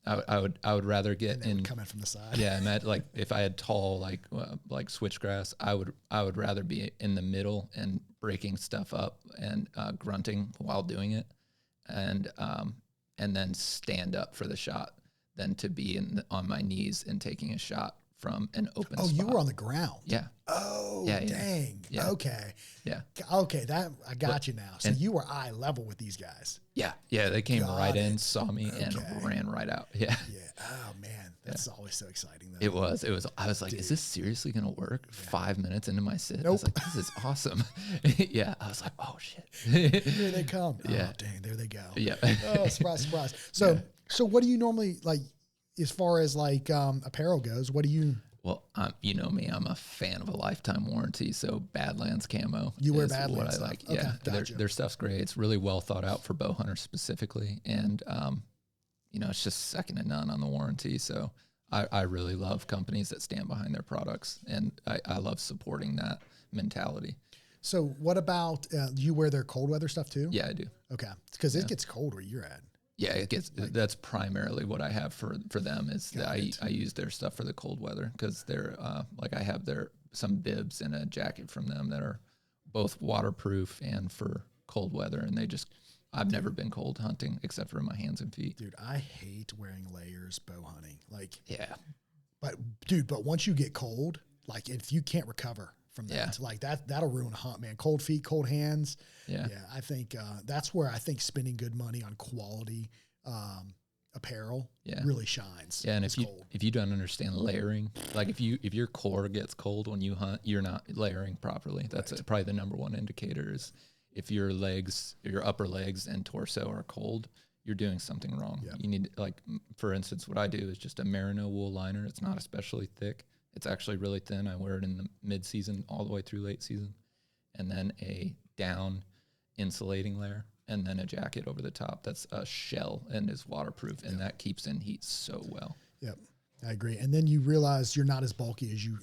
I would rather get in coming from the side. Yeah, and like if I had tall like switchgrass, I would rather be in the middle and breaking stuff up and grunting while doing it, and then stand up for the shot than to be on my knees and taking a shot from an open spot. You were on the ground. Yeah. Oh, yeah, dang. Yeah. Okay. Yeah. Okay, I got you now. So you were eye level with these guys. Yeah. Yeah, they came right in, saw me, and ran right out. Yeah. Yeah. Oh, man. That's always so exciting, though. It was. I was like, is this seriously going to work? 5 minutes into my sit? Nope. I was like, this is awesome. Yeah. I was like, oh, shit. Here they come. Yeah. Oh, dang. There they go. Yeah. Oh, surprise. So what do you normally, like, as far as, like, apparel goes, what do you... Well, you know me, I'm a fan of a lifetime warranty, so Badlands camo. You wear Badlands what I stuff. like. Okay, yeah, gotcha. their stuff's great. It's really well thought out for bow hunters specifically, and it's just second to none on the warranty. So I really love companies that stand behind their products, and I love supporting that mentality. So what about, you wear their cold weather stuff too? Yeah, I do. Okay. Because it gets cold where you're at. Yeah, it gets, that's primarily what I have for them is that I use their stuff for the cold weather, because they're, like I have some bibs and a jacket from them that are both waterproof and for cold weather. And I've never been cold hunting except for my hands and feet. Dude, I hate wearing layers bow hunting. Like, yeah. But once you get cold, like if you can't recover from that, like that'll ruin a hunt, man. Cold feet, cold hands. Yeah. I think that's where I think spending good money on quality apparel really shines. Yeah, and if you don't understand layering, like if your core gets cold when you hunt, you're not layering properly. That's probably the number one indicator is if your upper legs and torso are cold, you're doing something wrong. Yep. You need, like, for instance, what I do is just a merino wool liner. It's not especially thick. It's actually really thin. I wear it in the mid-season all the way through late season, and then a down insulating layer, and then a jacket over the top that's a shell and is waterproof, and that keeps in heat so well. Yep, I agree. And then you realize you're not as bulky as you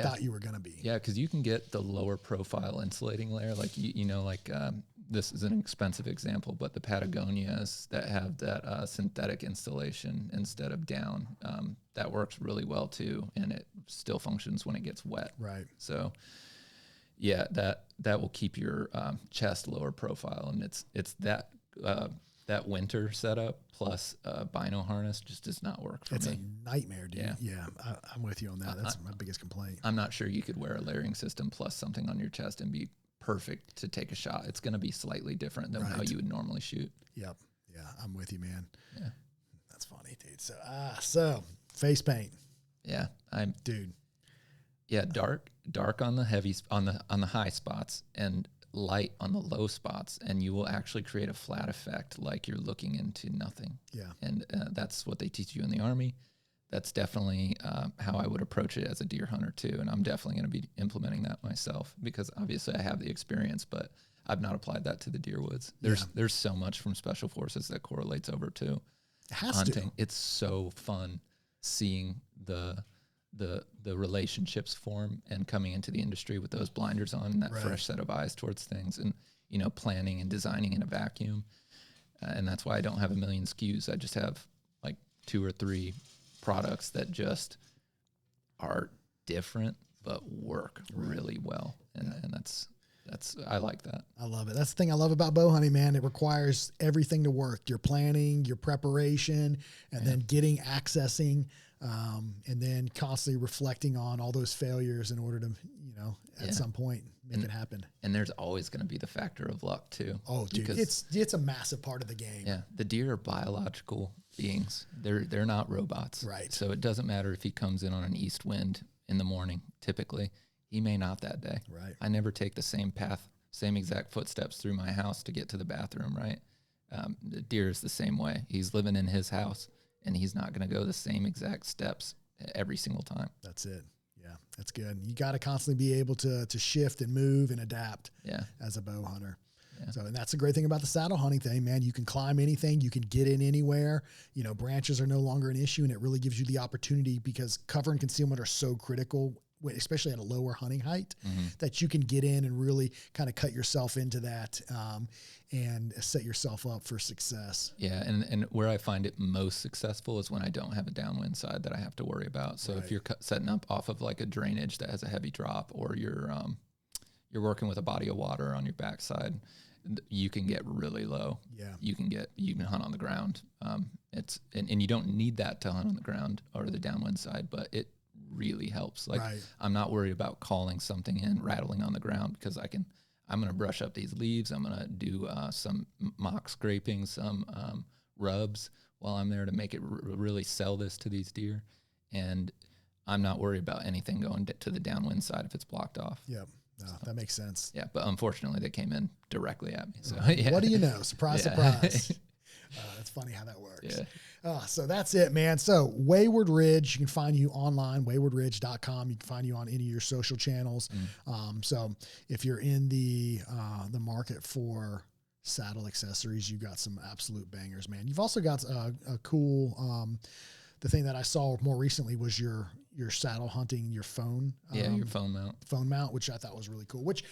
thought you were going to be. Yeah, because you can get the lower profile insulating layer, like this is an expensive example, but the Patagonias that have that synthetic insulation instead of down, that works really well too, and it still functions when it gets wet. Right. So, yeah, that will keep your chest lower profile, and it's that winter setup plus bino harness just does not work for me. It's a nightmare, dude. Yeah, I'm with you on that. That's my biggest complaint. I'm not sure you could wear a layering system plus something on your chest and be perfect to take a shot. It's going to be slightly different than how you would normally shoot. Yep. Yeah, I'm with you, man. Yeah. That's funny, dude. So face paint. Yeah, dude. Yeah, dark on the on the high spots and light on the low spots, and you will actually create a flat effect like you're looking into nothing. Yeah. And that's what they teach you in the Army. That's definitely how I would approach it as a deer hunter too. And I'm definitely going to be implementing that myself, because obviously I have the experience, but I've not applied that to the deer woods. There's so much from special forces that correlates over to hunting. It's so fun seeing the relationships form and coming into the industry with those blinders on and that fresh set of eyes towards things, and, planning and designing in a vacuum. And that's why I don't have a million SKUs. I just have like 2 or 3 products that just are different but work really well, and that's I like that. I love it. That's the thing I love about bow hunting, man. It requires everything to work: your planning, your preparation, and then accessing, and then constantly reflecting on all those failures in order to at some point make it happen. And there's always going to be the factor of luck too. Oh, dude, it's a massive part of the game. Yeah, the deer are biological beings. They're not robots. Right. So it doesn't matter if he comes in on an east wind in the morning. Typically, he may not that day. Right. I never take the same path, same exact footsteps through my house to get to the bathroom. Right. The deer is the same way. He's living in his house, and he's not going to go the same exact steps every single time. That's it. Yeah, that's good. You got to constantly be able to shift and move and adapt. Yeah. As a bow hunter. Yeah. So, and that's the great thing about the saddle hunting thing, man. You can climb anything, you can get in anywhere. Branches are no longer an issue, and it really gives you the opportunity, because cover and concealment are so critical, especially at a lower hunting height, that you can get in and really kind of cut yourself into that and set yourself up for success. Yeah, and where I find it most successful is when I don't have a downwind side that I have to worry about. So if you're setting up off of like a drainage that has a heavy drop, or you're working with a body of water on your backside, you can get really low. Yeah, you can hunt on the ground. And you don't need that to hunt on the ground or the downwind side, but it really helps. Like I'm not worried about calling something in, rattling on the ground, because I'm going to brush up these leaves. I'm going to do some mock scraping, some rubs while I'm there to make it really sell this to these deer. And I'm not worried about anything going to the downwind side if it's blocked off. Yep. No, that makes sense. Yeah, but unfortunately they came in directly at me. So what do you know? Surprise, surprise. That's funny how that works. Yeah. So that's it, man. So Wayward Ridge, you can find you online, waywardridge.com. You can find you on any of your social channels. So if you're in the market for saddle accessories, you've got some absolute bangers, man. You've also got a cool the thing that I saw more recently was your saddle hunting, your phone. Your phone mount, which I thought was really cool, which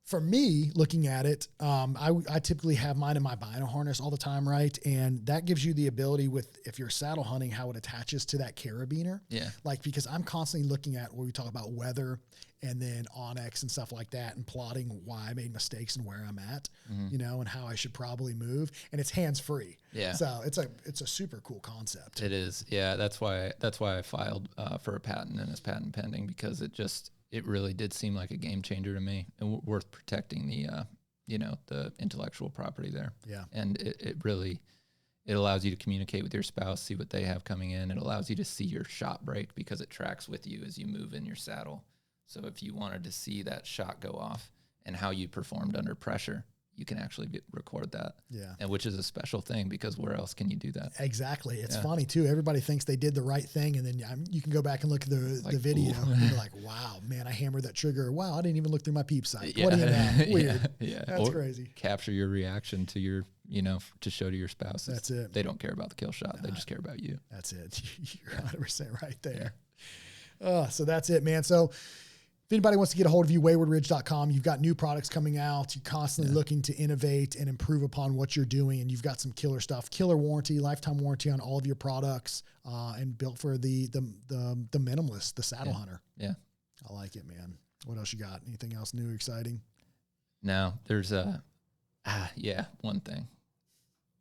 for me, looking at it, I typically have mine in my bino harness all the time, right? And that gives you the ability if you're saddle hunting, how it attaches to that carabiner. Yeah. Like, because I'm constantly looking at where we talk about weather and then Onyx and stuff like that and plotting why I made mistakes and where I'm at, and how I should probably move. And it's hands-free. Yeah. So it's a super cool concept. It is. Yeah. That's why I filed for a patent and it's patent pending, because it really did seem like a game changer to me, and worth protecting the intellectual property there. Yeah. And it allows you to communicate with your spouse, see what they have coming in. It allows you to see your shot break because it tracks with you as you move in your saddle. So if you wanted to see that shot go off and how you performed under pressure, you can actually record that. Yeah. And which is a special thing, because where else can you do that? Exactly. It's funny too. Everybody thinks they did the right thing. And then you can go back and look at the video and you're like, wow, man, I hammered that trigger. Wow. I didn't even look through my peep sight. What do you know? Weird. Yeah. That's crazy. Capture your reaction to your, to show to your spouse. That's it. They don't care about the kill shot. They just care about you. That's it. You're 100% right there. Yeah. So that's it, man. So if anybody wants to get a hold of you, waywardridge.com. You've got new products coming out. You're constantly looking to innovate and improve upon what you're doing. And you've got some killer stuff, killer warranty, lifetime warranty on all of your products, and built for the minimalist, the saddle hunter. Yeah. I like it, man. What else you got? Anything else new, exciting? No, there's one thing.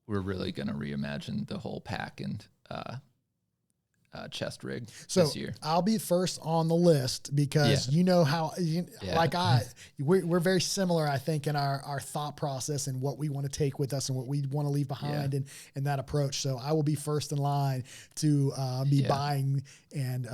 We're really going to reimagine the whole pack and, chest rig this year. I'll be first on the list because you know how, we're very similar, I think, in our thought process and what we want to take with us and what we want to leave behind and that approach. So I will be first in line to be buying and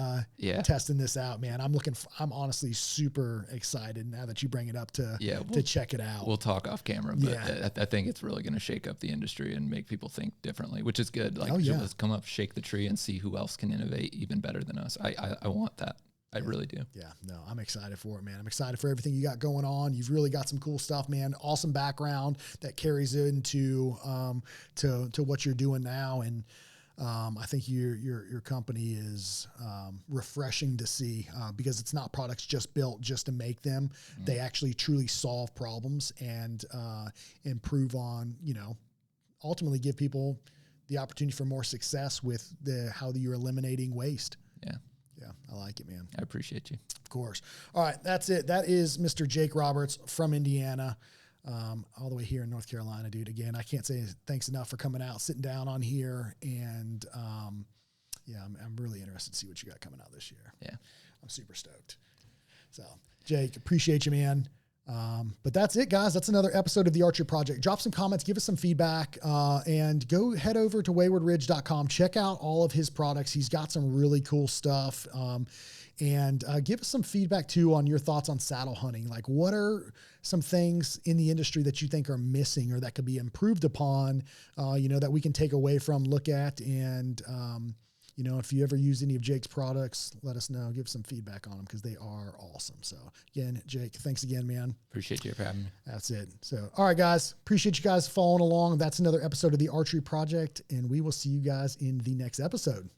testing this out, man. I'm honestly super excited now that you bring it up to check it out. We'll talk off camera, but I think it's really going to shake up the industry and make people think differently, which is good. Like, let's come up, shake the tree and see who else can innovate even better than us. I want that. I really do. Yeah, no, I'm excited for it, man. I'm excited for everything you got going on. You've really got some cool stuff, man. Awesome background that carries into to what you're doing now. And I think your company is refreshing to see because it's not products just built just to make them. Mm-hmm. They actually truly solve problems and improve on, ultimately give people the opportunity for more success with how you're eliminating waste. Yeah. Yeah. I like it, man. I appreciate you. Of course. All right. That's it. That is Mr. Jake Roberts from Indiana, all the way here in North Carolina, dude. Again, I can't say thanks enough for coming out, sitting down on here. And, I'm really interested to see what you got coming out this year. Yeah. I'm super stoked. So Jake, appreciate you, man. But that's it, guys. That's another episode of the Archery Project. Drop some comments, give us some feedback, and go head over to waywardridge.com. Check out all of his products. He's got some really cool stuff. And give us some feedback too on your thoughts on saddle hunting. Like, what are some things in the industry that you think are missing or that could be improved upon, that we can take away from, look at, and, if you ever use any of Jake's products, let us know. Give some feedback on them because they are awesome. So again, Jake, thanks again, man. Appreciate you for having me. That's it. So, all right, guys, appreciate you guys following along. That's another episode of the Archery Project, and we will see you guys in the next episode.